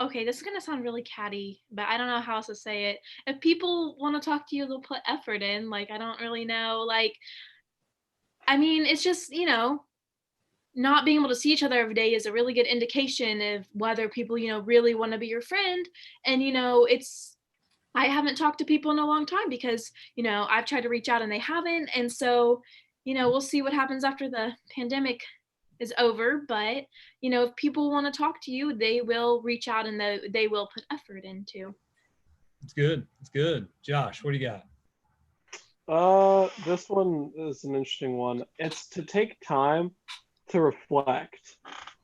okay, this is gonna sound really catty, but I don't know how else to say it. If people want to talk to you, they'll put effort in. Like, I don't really know. Like, I mean, it's just, not being able to see each other every day is a really good indication of whether people, really want to be your friend. And, I haven't talked to people in a long time because, I've tried to reach out and they haven't. And so, we'll see what happens after the pandemic is over. But, if people want to talk to you, they will reach out and they will put effort into. It's good. It's good. Josh, what do you got? This one is an interesting one. It's to take time to reflect.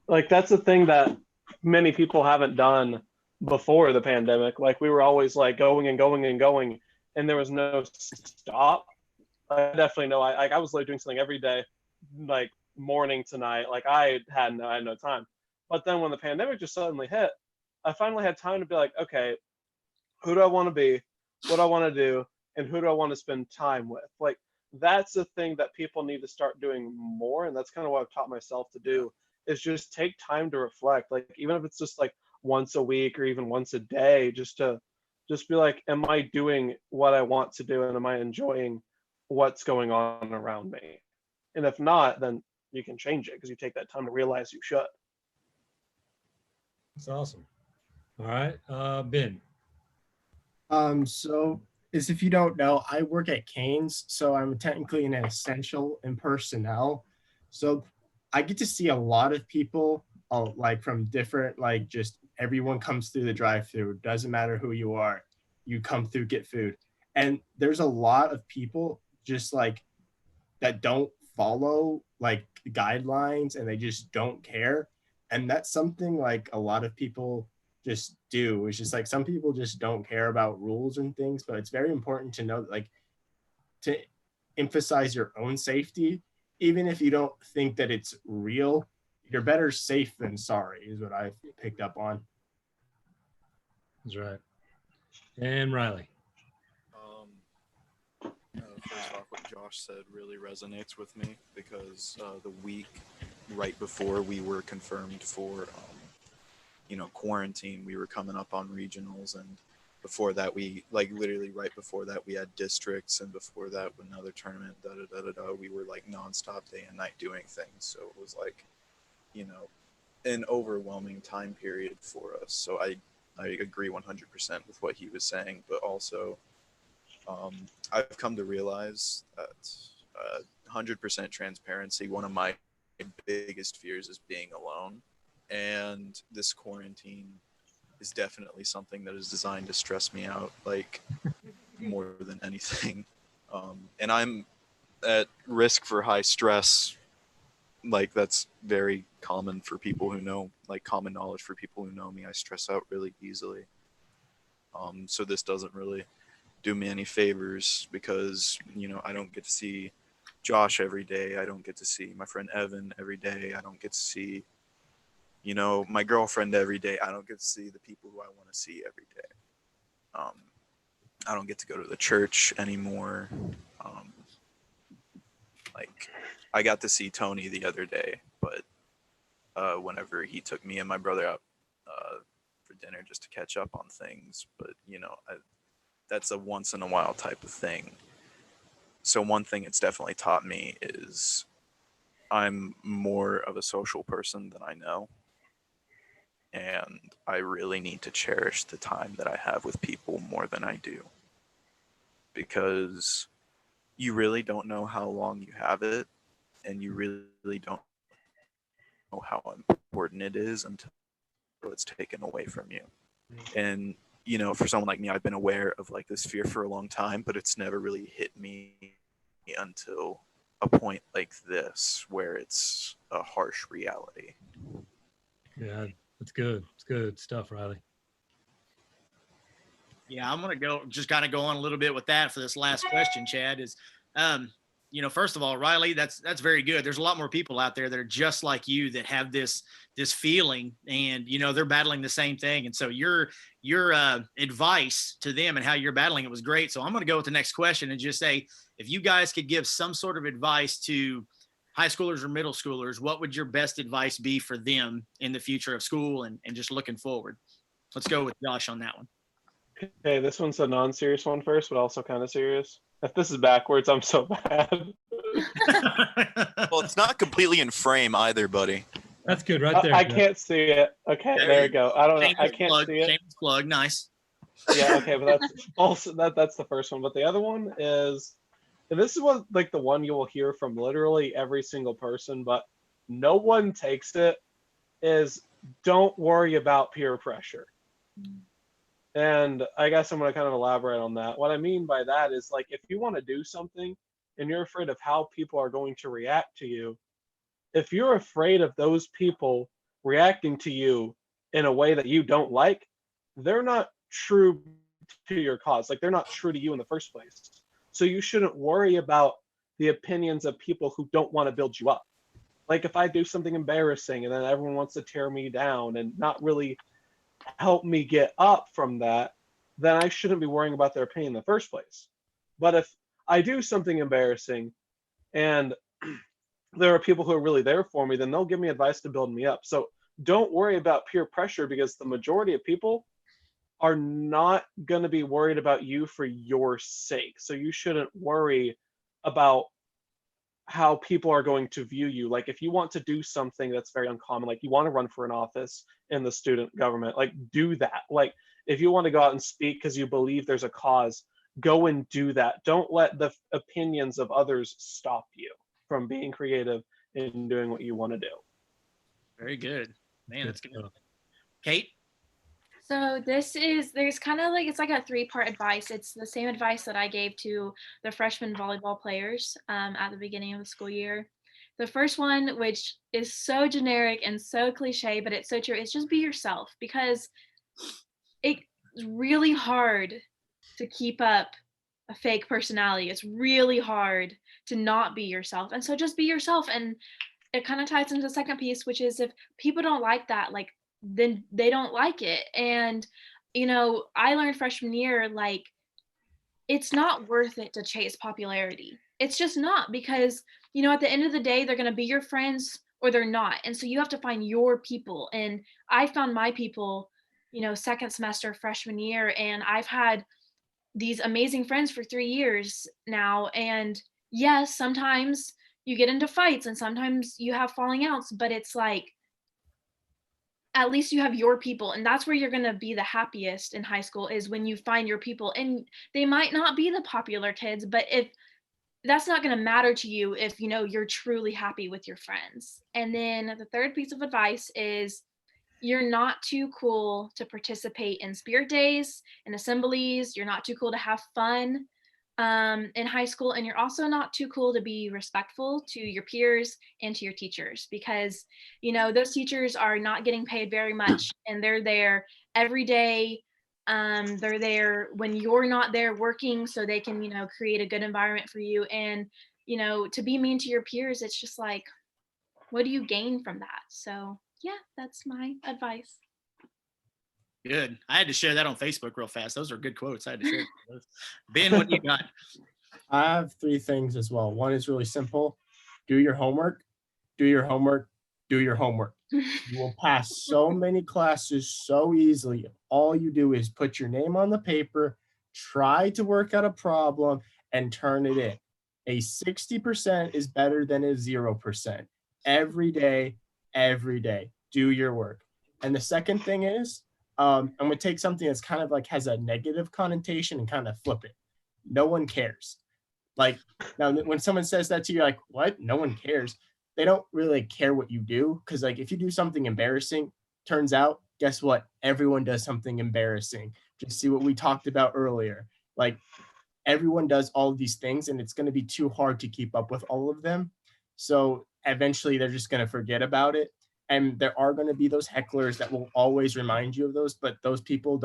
Like, that's a thing that many people haven't done before the pandemic. Like, we were always like going and going and going, and there was no stop. I definitely know. I was like doing something every day, like morning to night. Like, I had no time. But then when the pandemic just suddenly hit, I finally had time to be like, okay, who do I want to be? What do I want to do? And who do I want to spend time with? Like, that's the thing that people need to start doing more. And that's kind of what I've taught myself to do, is just take time to reflect. Like, even if it's just like once a week or even once a day, just be like, am I doing what I want to do? And am I enjoying what's going on around me? And if not, then you can change it because you take that time to realize you should. That's awesome. All right, Ben. So as if you don't know, I work at Canes, so I'm technically an essential in personnel. So I get to see a lot of people, like from different, like just everyone comes through the drive-through. Doesn't matter who you are, you come through, get food. And there's a lot of people just like that don't follow like guidelines and they just don't care. And that's something like a lot of people just do. It's just like some people just don't care about rules and things, but it's very important to know, like, to emphasize your own safety. Even if you don't think that it's real, you're better safe than sorry, is what I've picked up on. That's right. And Riley. First off, what Josh said really resonates with me because the week right before we were confirmed for, quarantine, we were coming up on regionals, and before that, we literally right before that we had districts, and before that another tournament. We were like nonstop day and night doing things, so it was like, an overwhelming time period for us. So I agree 100% with what he was saying, but also. I've come to realize that 100% transparency, one of my biggest fears is being alone. And this quarantine is definitely something that is designed to stress me out, more than anything. And I'm at risk for high stress. That's very common for people who know, common knowledge for people who know me. I stress out really easily. So this doesn't really do me any favors because I don't get to see Josh every day. I don't get to see my friend Evan every day. I don't get to see my girlfriend every day. I don't get to see the people who I want to see every day. I don't get to go to the church anymore. I got to see Tony the other day, but whenever he took me and my brother out for dinner just to catch up on things, but that's a once in a while type of thing. So one thing it's definitely taught me is I'm more of a social person than I know. And I really need to cherish the time that I have with people more than I do. Because you really don't know how long you have it, and you really don't know how important it is until it's taken away from you. And for someone like me, I've been aware of this fear for a long time, but it's never really hit me until a point like this where it's a harsh reality. Yeah, that's good. It's good stuff, Riley. Yeah, I'm going to just kind of go on a little bit with that for this last question, Chad, is, first of all, Riley, that's very good. There's a lot more people out there that are just like you that have this feeling, and, they're battling the same thing. And so your advice to them and how you're battling it was great. So I'm going to go with the next question and just say, if you guys could give some sort of advice to high schoolers or middle schoolers, what would your best advice be for them in the future of school and just looking forward? Let's go with Josh on that one. Okay, this one's a non-serious one first, but also kind of serious. If this is backwards, I'm so bad. Well, it's not completely in frame either, buddy. That's good right there. I can't see it. Okay, there we go. I don't know. I can't see it. Shameless plug. Nice. Yeah, okay, but that's also that's the first one. But the other one is, and this is what the one you will hear from literally every single person, but no one takes it, is don't worry about peer pressure. And I guess I'm going to kind of elaborate on that. What I mean by that is, if you want to do something and you're afraid of how people are going to react to you, if you're afraid of those people reacting to you in a way that you don't like, they're not true to your cause. They're not true to you in the first place. So you shouldn't worry about the opinions of people who don't want to build you up. If I do something embarrassing and then everyone wants to tear me down and not really help me get up from that, then I shouldn't be worrying about their opinion in the first place. But if I do something embarrassing and there are people who are really there for me, then they'll give me advice to build me up. So don't worry about peer pressure, because the majority of people are not going to be worried about you for your sake. So you shouldn't worry about how people are going to view you. If you want to do something that's very uncommon, you want to run for an office in the student government, do that. If you want to go out and speak because you believe there's a cause, go and do that. Don't let the opinions of others stop you from being creative and doing what you want to do. Very good. Man, that's good. Kate? So there's kind of it's a 3-part advice. It's the same advice that I gave to the freshman volleyball players at the beginning of the school year. The first one, which is so generic and so cliche, but it's so true, is just be yourself, because it's really hard to keep up a fake personality. It's really hard to not be yourself. And so just be yourself. And it kind of ties into the second piece, which is if people don't like that, then they don't like it. And I learned freshman year, it's not worth it to chase popularity. It's just not, because, at the end of the day, they're going to be your friends or they're not. And so you have to find your people. And I found my people, second semester freshman year, and I've had these amazing friends for 3 years now. And yes, sometimes you get into fights and sometimes you have falling outs, but it's like at least you have your people, and that's where you're going to be the happiest in high school, is when you find your people. And they might not be the popular kids, but if that's not going to matter to you, if you're truly happy with your friends. And then the third piece of advice is, you're not too cool to participate in spirit days and assemblies. You're not too cool to have fun in high school, and you're also not too cool to be respectful to your peers and to your teachers, because those teachers are not getting paid very much, and they're there every day. They're there when you're not there working, so they can create a good environment for you. And to be mean to your peers, it's just like, what do you gain from that? So yeah, that's my advice. Good. I had to share that on Facebook real fast. Those are good quotes. I had to share those. Ben, what do you got? I have 3 things as well. One is really simple. Do your homework, do your homework, do your homework. You will pass so many classes so easily. All you do is put your name on the paper, try to work out a problem, and turn it in. A 60% is better than a 0%. Every day, do your work. And the second thing is, I'm going to take something that's kind of like has a negative connotation and kind of flip it. No one cares. Like, now when someone says that to you, you're like, what? No one cares. They don't really care what you do, because like if you do something embarrassing, turns out, guess what? Everyone does something embarrassing. Just see what we talked about earlier. Like, everyone does all of these things, and it's going to be too hard to keep up with all of them. So eventually they're just going to forget about it. And there are going to be those hecklers that will always remind you of those, but those people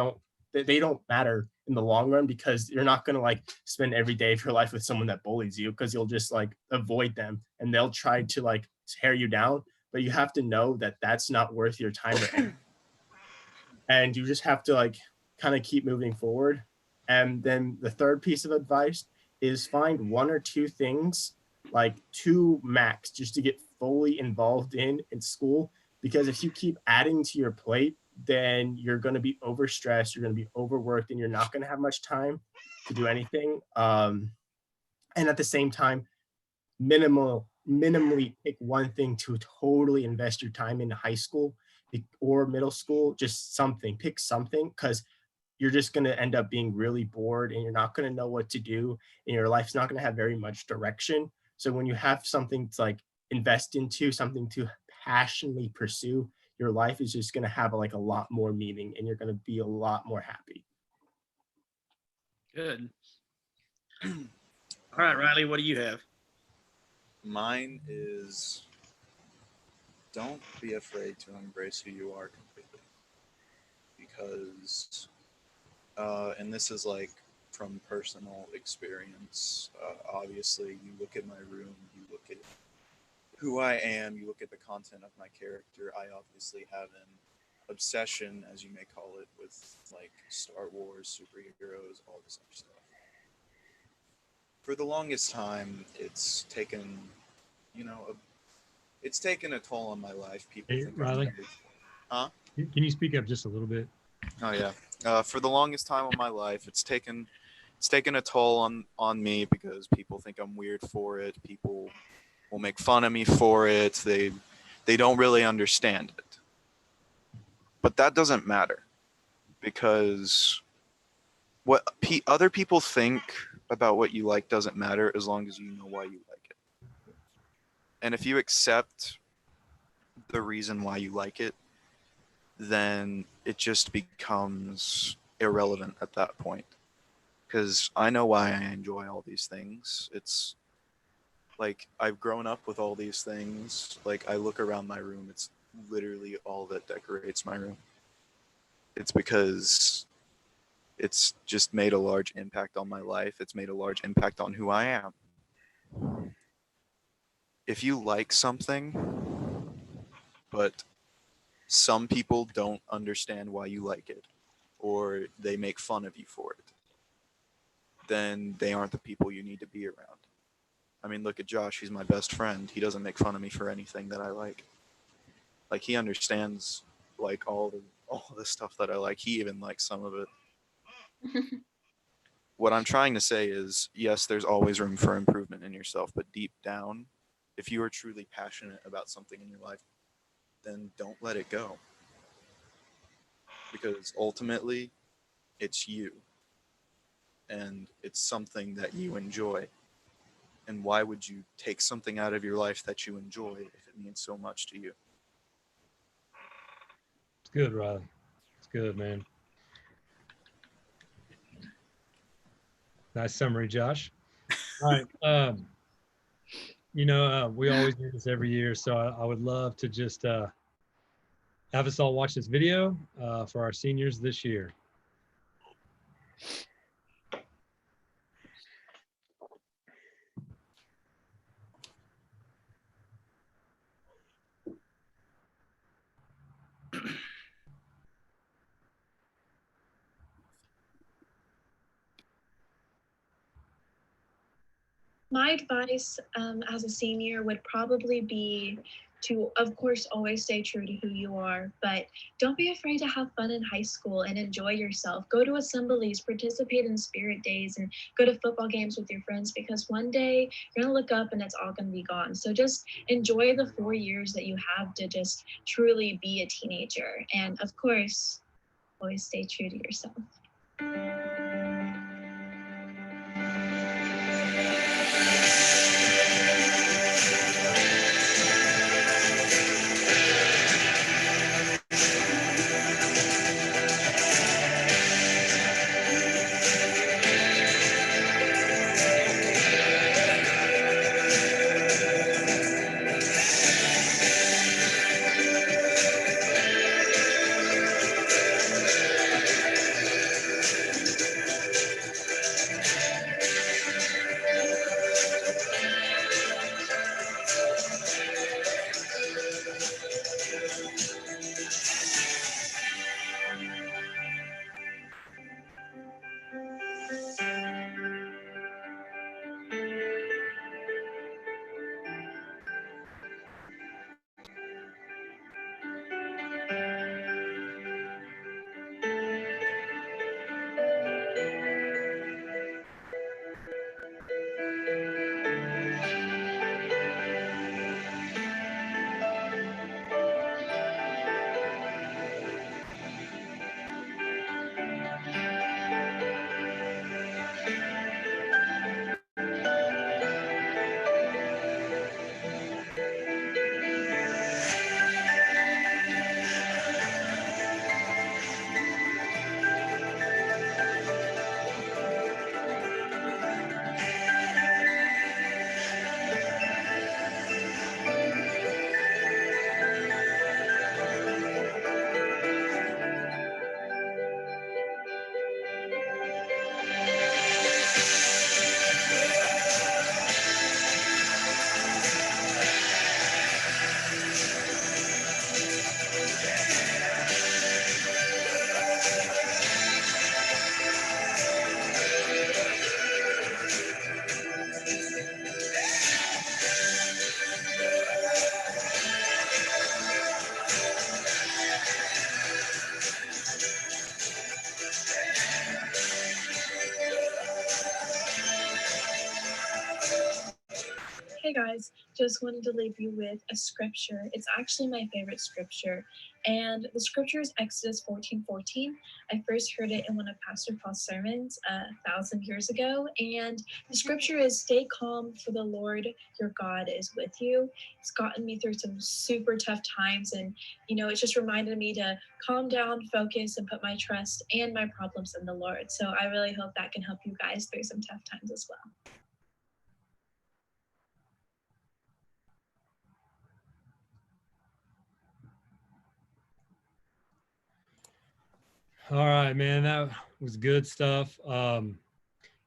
they don't matter in the long run, because you're not going to like spend every day of your life with someone that bullies you, because you'll just like avoid them and they'll try to like tear you down. But you have to know that that's not worth your time or energy. And you just have to like kind of keep moving forward. And then the third piece of advice is find 1 or 2 things, like 2 max, just to get fully involved in school. Because if you keep adding to your plate, then you're going to be overstressed, you're going to be overworked, and you're not going to have much time to do anything. And at the same time, minimally pick one thing to totally invest your time in high school or middle school. Just something, pick something, because you're just going to end up being really bored and you're not going to know what to do, and your life's not going to have very much direction. So when you have something to like invest into, something to passionately pursue, your life is just going to have like a lot more meaning, and you're going to be a lot more happy. Good. All right, Riley, what do you have? Mine is, don't be afraid to embrace who you are completely. Because, and this is like from personal experience, obviously you look at my room, you look at who I am, you look at the content of my character. I obviously have an obsession, as you may call it, with like Star Wars, superheroes, all this other stuff. For the longest time, it's taken, it's taken a toll on my life. People Hey, think Riley? I'm weird. Huh? Can you speak up just a little bit? Oh yeah. For the longest time of my life, it's taken a toll on me, because people think I'm weird for it. People will make fun of me for it. They don't really understand it. But that doesn't matter, because what other people think about what you like doesn't matter, as long as you know why you like it. And if you accept the reason why you like it, then it just becomes irrelevant at that point. Because I know why I enjoy all these things. It's like I've grown up with all these things. Like I look around my room, it's literally all that decorates my room. It's because it's just made a large impact on my life. It's made a large impact on who I am. If you like something, but some people don't understand why you like it, or they make fun of you for it, then they aren't the people you need to be around. I mean, look at Josh. He's my best friend. He doesn't make fun of me for anything that I like. Like, he understands like all the stuff that I like. He even likes some of it. What I'm trying to say is, yes, there's always room for improvement in yourself, but deep down, if you are truly passionate about something in your life, then don't let it go. Because ultimately, it's you. And it's something that you enjoy. And why would you take something out of your life that you enjoy if it means so much to you? It's good, Riley. It's good, man. Nice summary, Josh. All right. We always do this every year, so I would love to just have us all watch this video for our seniors this year. My advice as a senior would probably be to, of course, always stay true to who you are, but don't be afraid to have fun in high school and enjoy yourself. Go to assemblies, participate in spirit days, and go to football games with your friends, because one day you're gonna look up and it's all gonna be gone. So just enjoy the 4 years that you have to just truly be a teenager. And of course, always stay true to yourself. Hey guys, just wanted to leave you with a scripture. It's actually my favorite scripture, and the scripture is Exodus 14:14. I first heard it in one of Pastor Paul's sermons 1,000 years ago, and the scripture is, "Stay calm, for the Lord your God is with you." It's gotten me through some super tough times, and it's just reminded me to calm down, focus, and put my trust and my problems in the Lord. So I really hope that can help you guys through some tough times as well. All right, man, that was good stuff.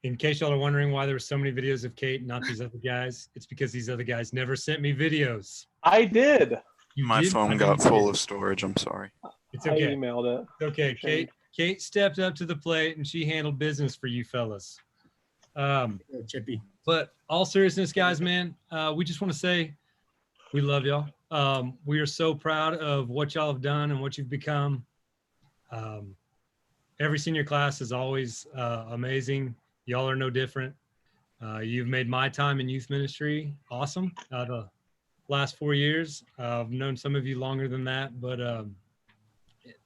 In case y'all are wondering why there were so many videos of Kate and not these other guys, it's because these other guys never sent me videos. I did. My phone got full of storage. I'm sorry. It's okay. I emailed it. It's okay. Kate stepped up to the plate and she handled business for you fellas. Chippy. But all seriousness, guys, man, we just want to say we love y'all. We are so proud of what y'all have done and what you've become. Every senior class is always amazing. Y'all are no different. You've made my time in youth ministry awesome. The last 4 years, I've known some of you longer than that, but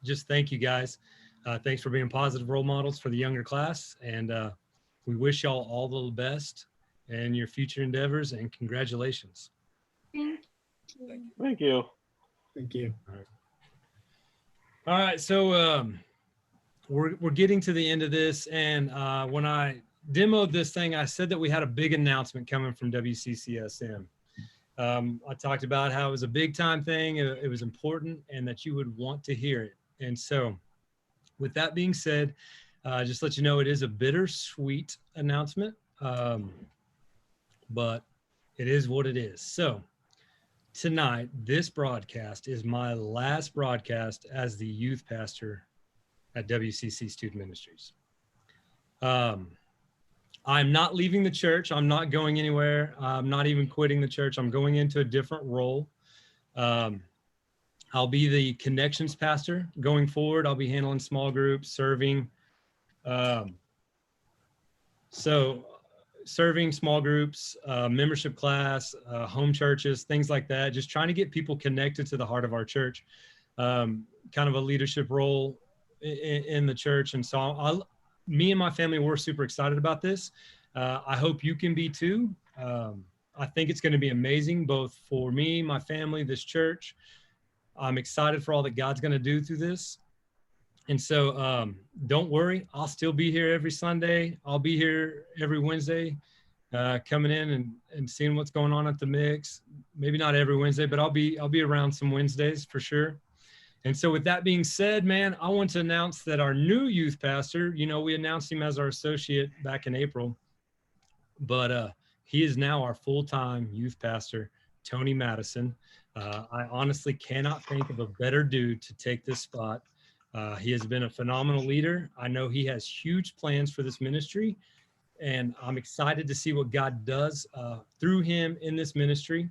just thank you guys. Thanks for being positive role models for the younger class. And we wish y'all all the best in your future endeavors, and congratulations. Thank you. Thank you. All right, so we're getting to the end of this, and when I demoed this thing, I said that we had a big announcement coming from WCCSM. I talked about how it was a big time thing, it was important, and that you would want to hear it. And so with that being said, just let you know it is a bittersweet announcement, but it is what it is. So tonight, this broadcast is my last broadcast as the youth pastor at WCC Student Ministries. I'm not leaving the church. I'm not going anywhere. I'm not even quitting the church. I'm going into a different role. I'll be the connections pastor going forward. I'll be handling small groups, serving. Serving small groups, membership class, home churches, things like that. Just trying to get people connected to the heart of our church. Kind of a leadership role in the church. And so me and my family, we're super excited about this. I hope you can be too. I think it's going to be amazing, both for me, my family, this church. I'm excited for all that God's going to do through this. And so don't worry, I'll still be here every Sunday. I'll be here every Wednesday, coming in and seeing what's going on at the mix. Maybe not every Wednesday, but I'll be around some Wednesdays for sure. And so with that being said, man, I want to announce that our new youth pastor, we announced him as our associate back in April, but he is now our full-time youth pastor, Tony Madison. I honestly cannot think of a better dude to take this spot. He has been a phenomenal leader. I know he has huge plans for this ministry, and I'm excited to see what God does through him in this ministry.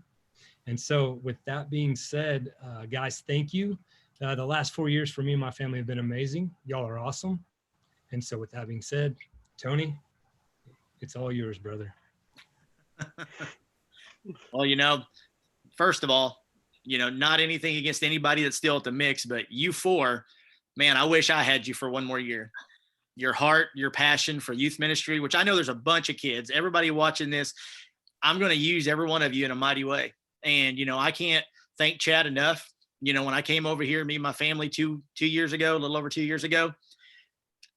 And so with that being said, guys, thank you. The last 4 years for me and my family have been amazing. Y'all are awesome. And so with that being said, Tony, it's all yours, brother. Well, first of all, not anything against anybody that's still at the mix, but you four, man, I wish I had you for one more year. Your heart, your passion for youth ministry, which I know there's a bunch of kids, everybody watching this, I'm going to use every one of you in a mighty way. And, I can't thank Chad enough. When I came over here, me and my family two years ago, a little over 2 years ago,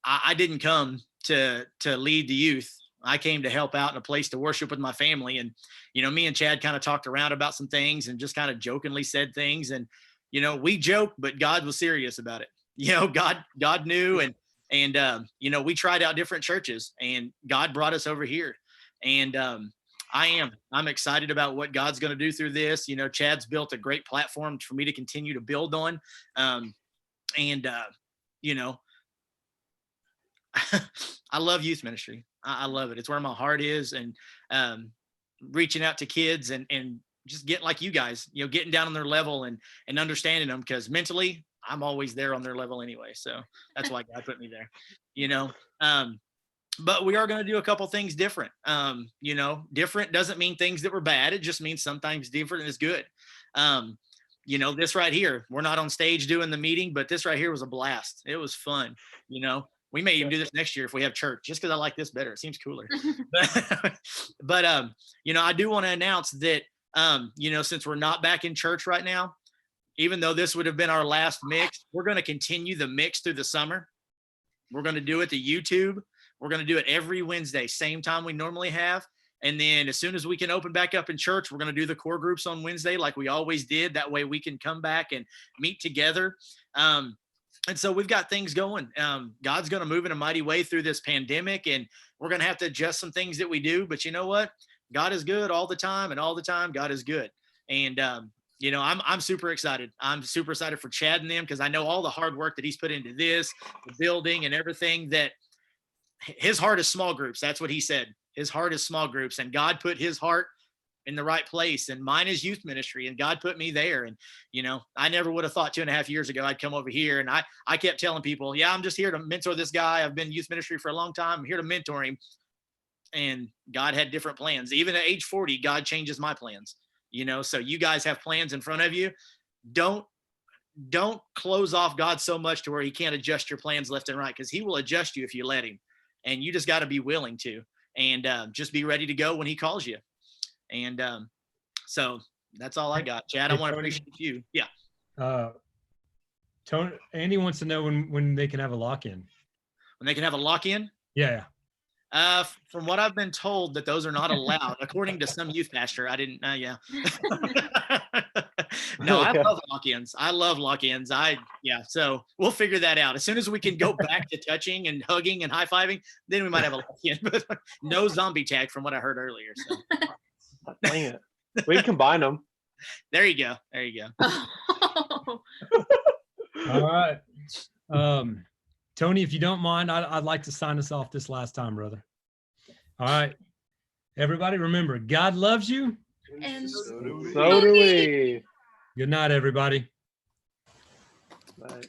I didn't come to lead the youth. I came to help out in a place to worship with my family. And, me and Chad kind of talked around about some things and just kind of jokingly said things. And, we joked, but God was serious about it. God knew. And we tried out different churches, and God brought us over here. And I'm excited about what God's going to do through this. Chad's built a great platform for me to continue to build on. I love youth ministry. I love it. It's where my heart is, and reaching out to kids and just getting like you guys, getting down on their level and understanding them, because mentally I'm always there on their level anyway. So that's why God put me there, but we are going to do a couple things different. Different doesn't mean things that were bad. It just means sometimes different is good. This right here, we're not on stage doing the meeting, but this right here was a blast. It was fun. We may even do this next year if we have church, just because I like this better. It seems cooler. But I do want to announce that, since we're not back in church right now, even though this would have been our last mix, we're going to continue the mix through the summer. We're going to do it to YouTube. We're going to do it every Wednesday, same time we normally have. And then as soon as we can open back up in church, we're going to do the core groups on Wednesday like we always did. That way we can come back and meet together. And so we've got things going. God's going to move in a mighty way through this pandemic, and we're going to have to adjust some things that we do. But you know what? God is good all the time, and all the time God is good. And, I'm super excited. I'm super excited for Chad and them, because I know all the hard work that he's put into this, the building and everything. That his heart is small groups. That's what he said. His heart is small groups, and God put his heart in the right place, and mine is youth ministry, and God put me there. And I never would have thought 2.5 years ago I'd come over here, and I kept telling people, yeah, I'm just here to mentor this guy. I've been in youth ministry for a long time. I'm here to mentor him. And God had different plans. Even at age 40, God changes my plans. So you guys have plans in front of you. Don't close off God so much to where he can't adjust your plans left and right, because he will adjust you if you let him. And you just got to be willing to, and just be ready to go when he calls you. And so that's all I got. Chad, I want to appreciate you. Yeah. Tony, Andy wants to know when they can have a lock-in. When they can have a lock-in? Yeah. From what I've been told, that those are not allowed, according to some youth pastor. I didn't. Yeah. No, I love lock-ins. I love lock-ins. So we'll figure that out. As soon as we can go back to touching and hugging and high-fiving, then we might have a lock-in. But no zombie tag, from what I heard earlier. So. Dang it. We can combine them. There you go. All right. Tony, if you don't mind, I'd like to sign us off this last time, brother. All right. Everybody, remember, God loves you. And So do we. Good night, everybody. Bye.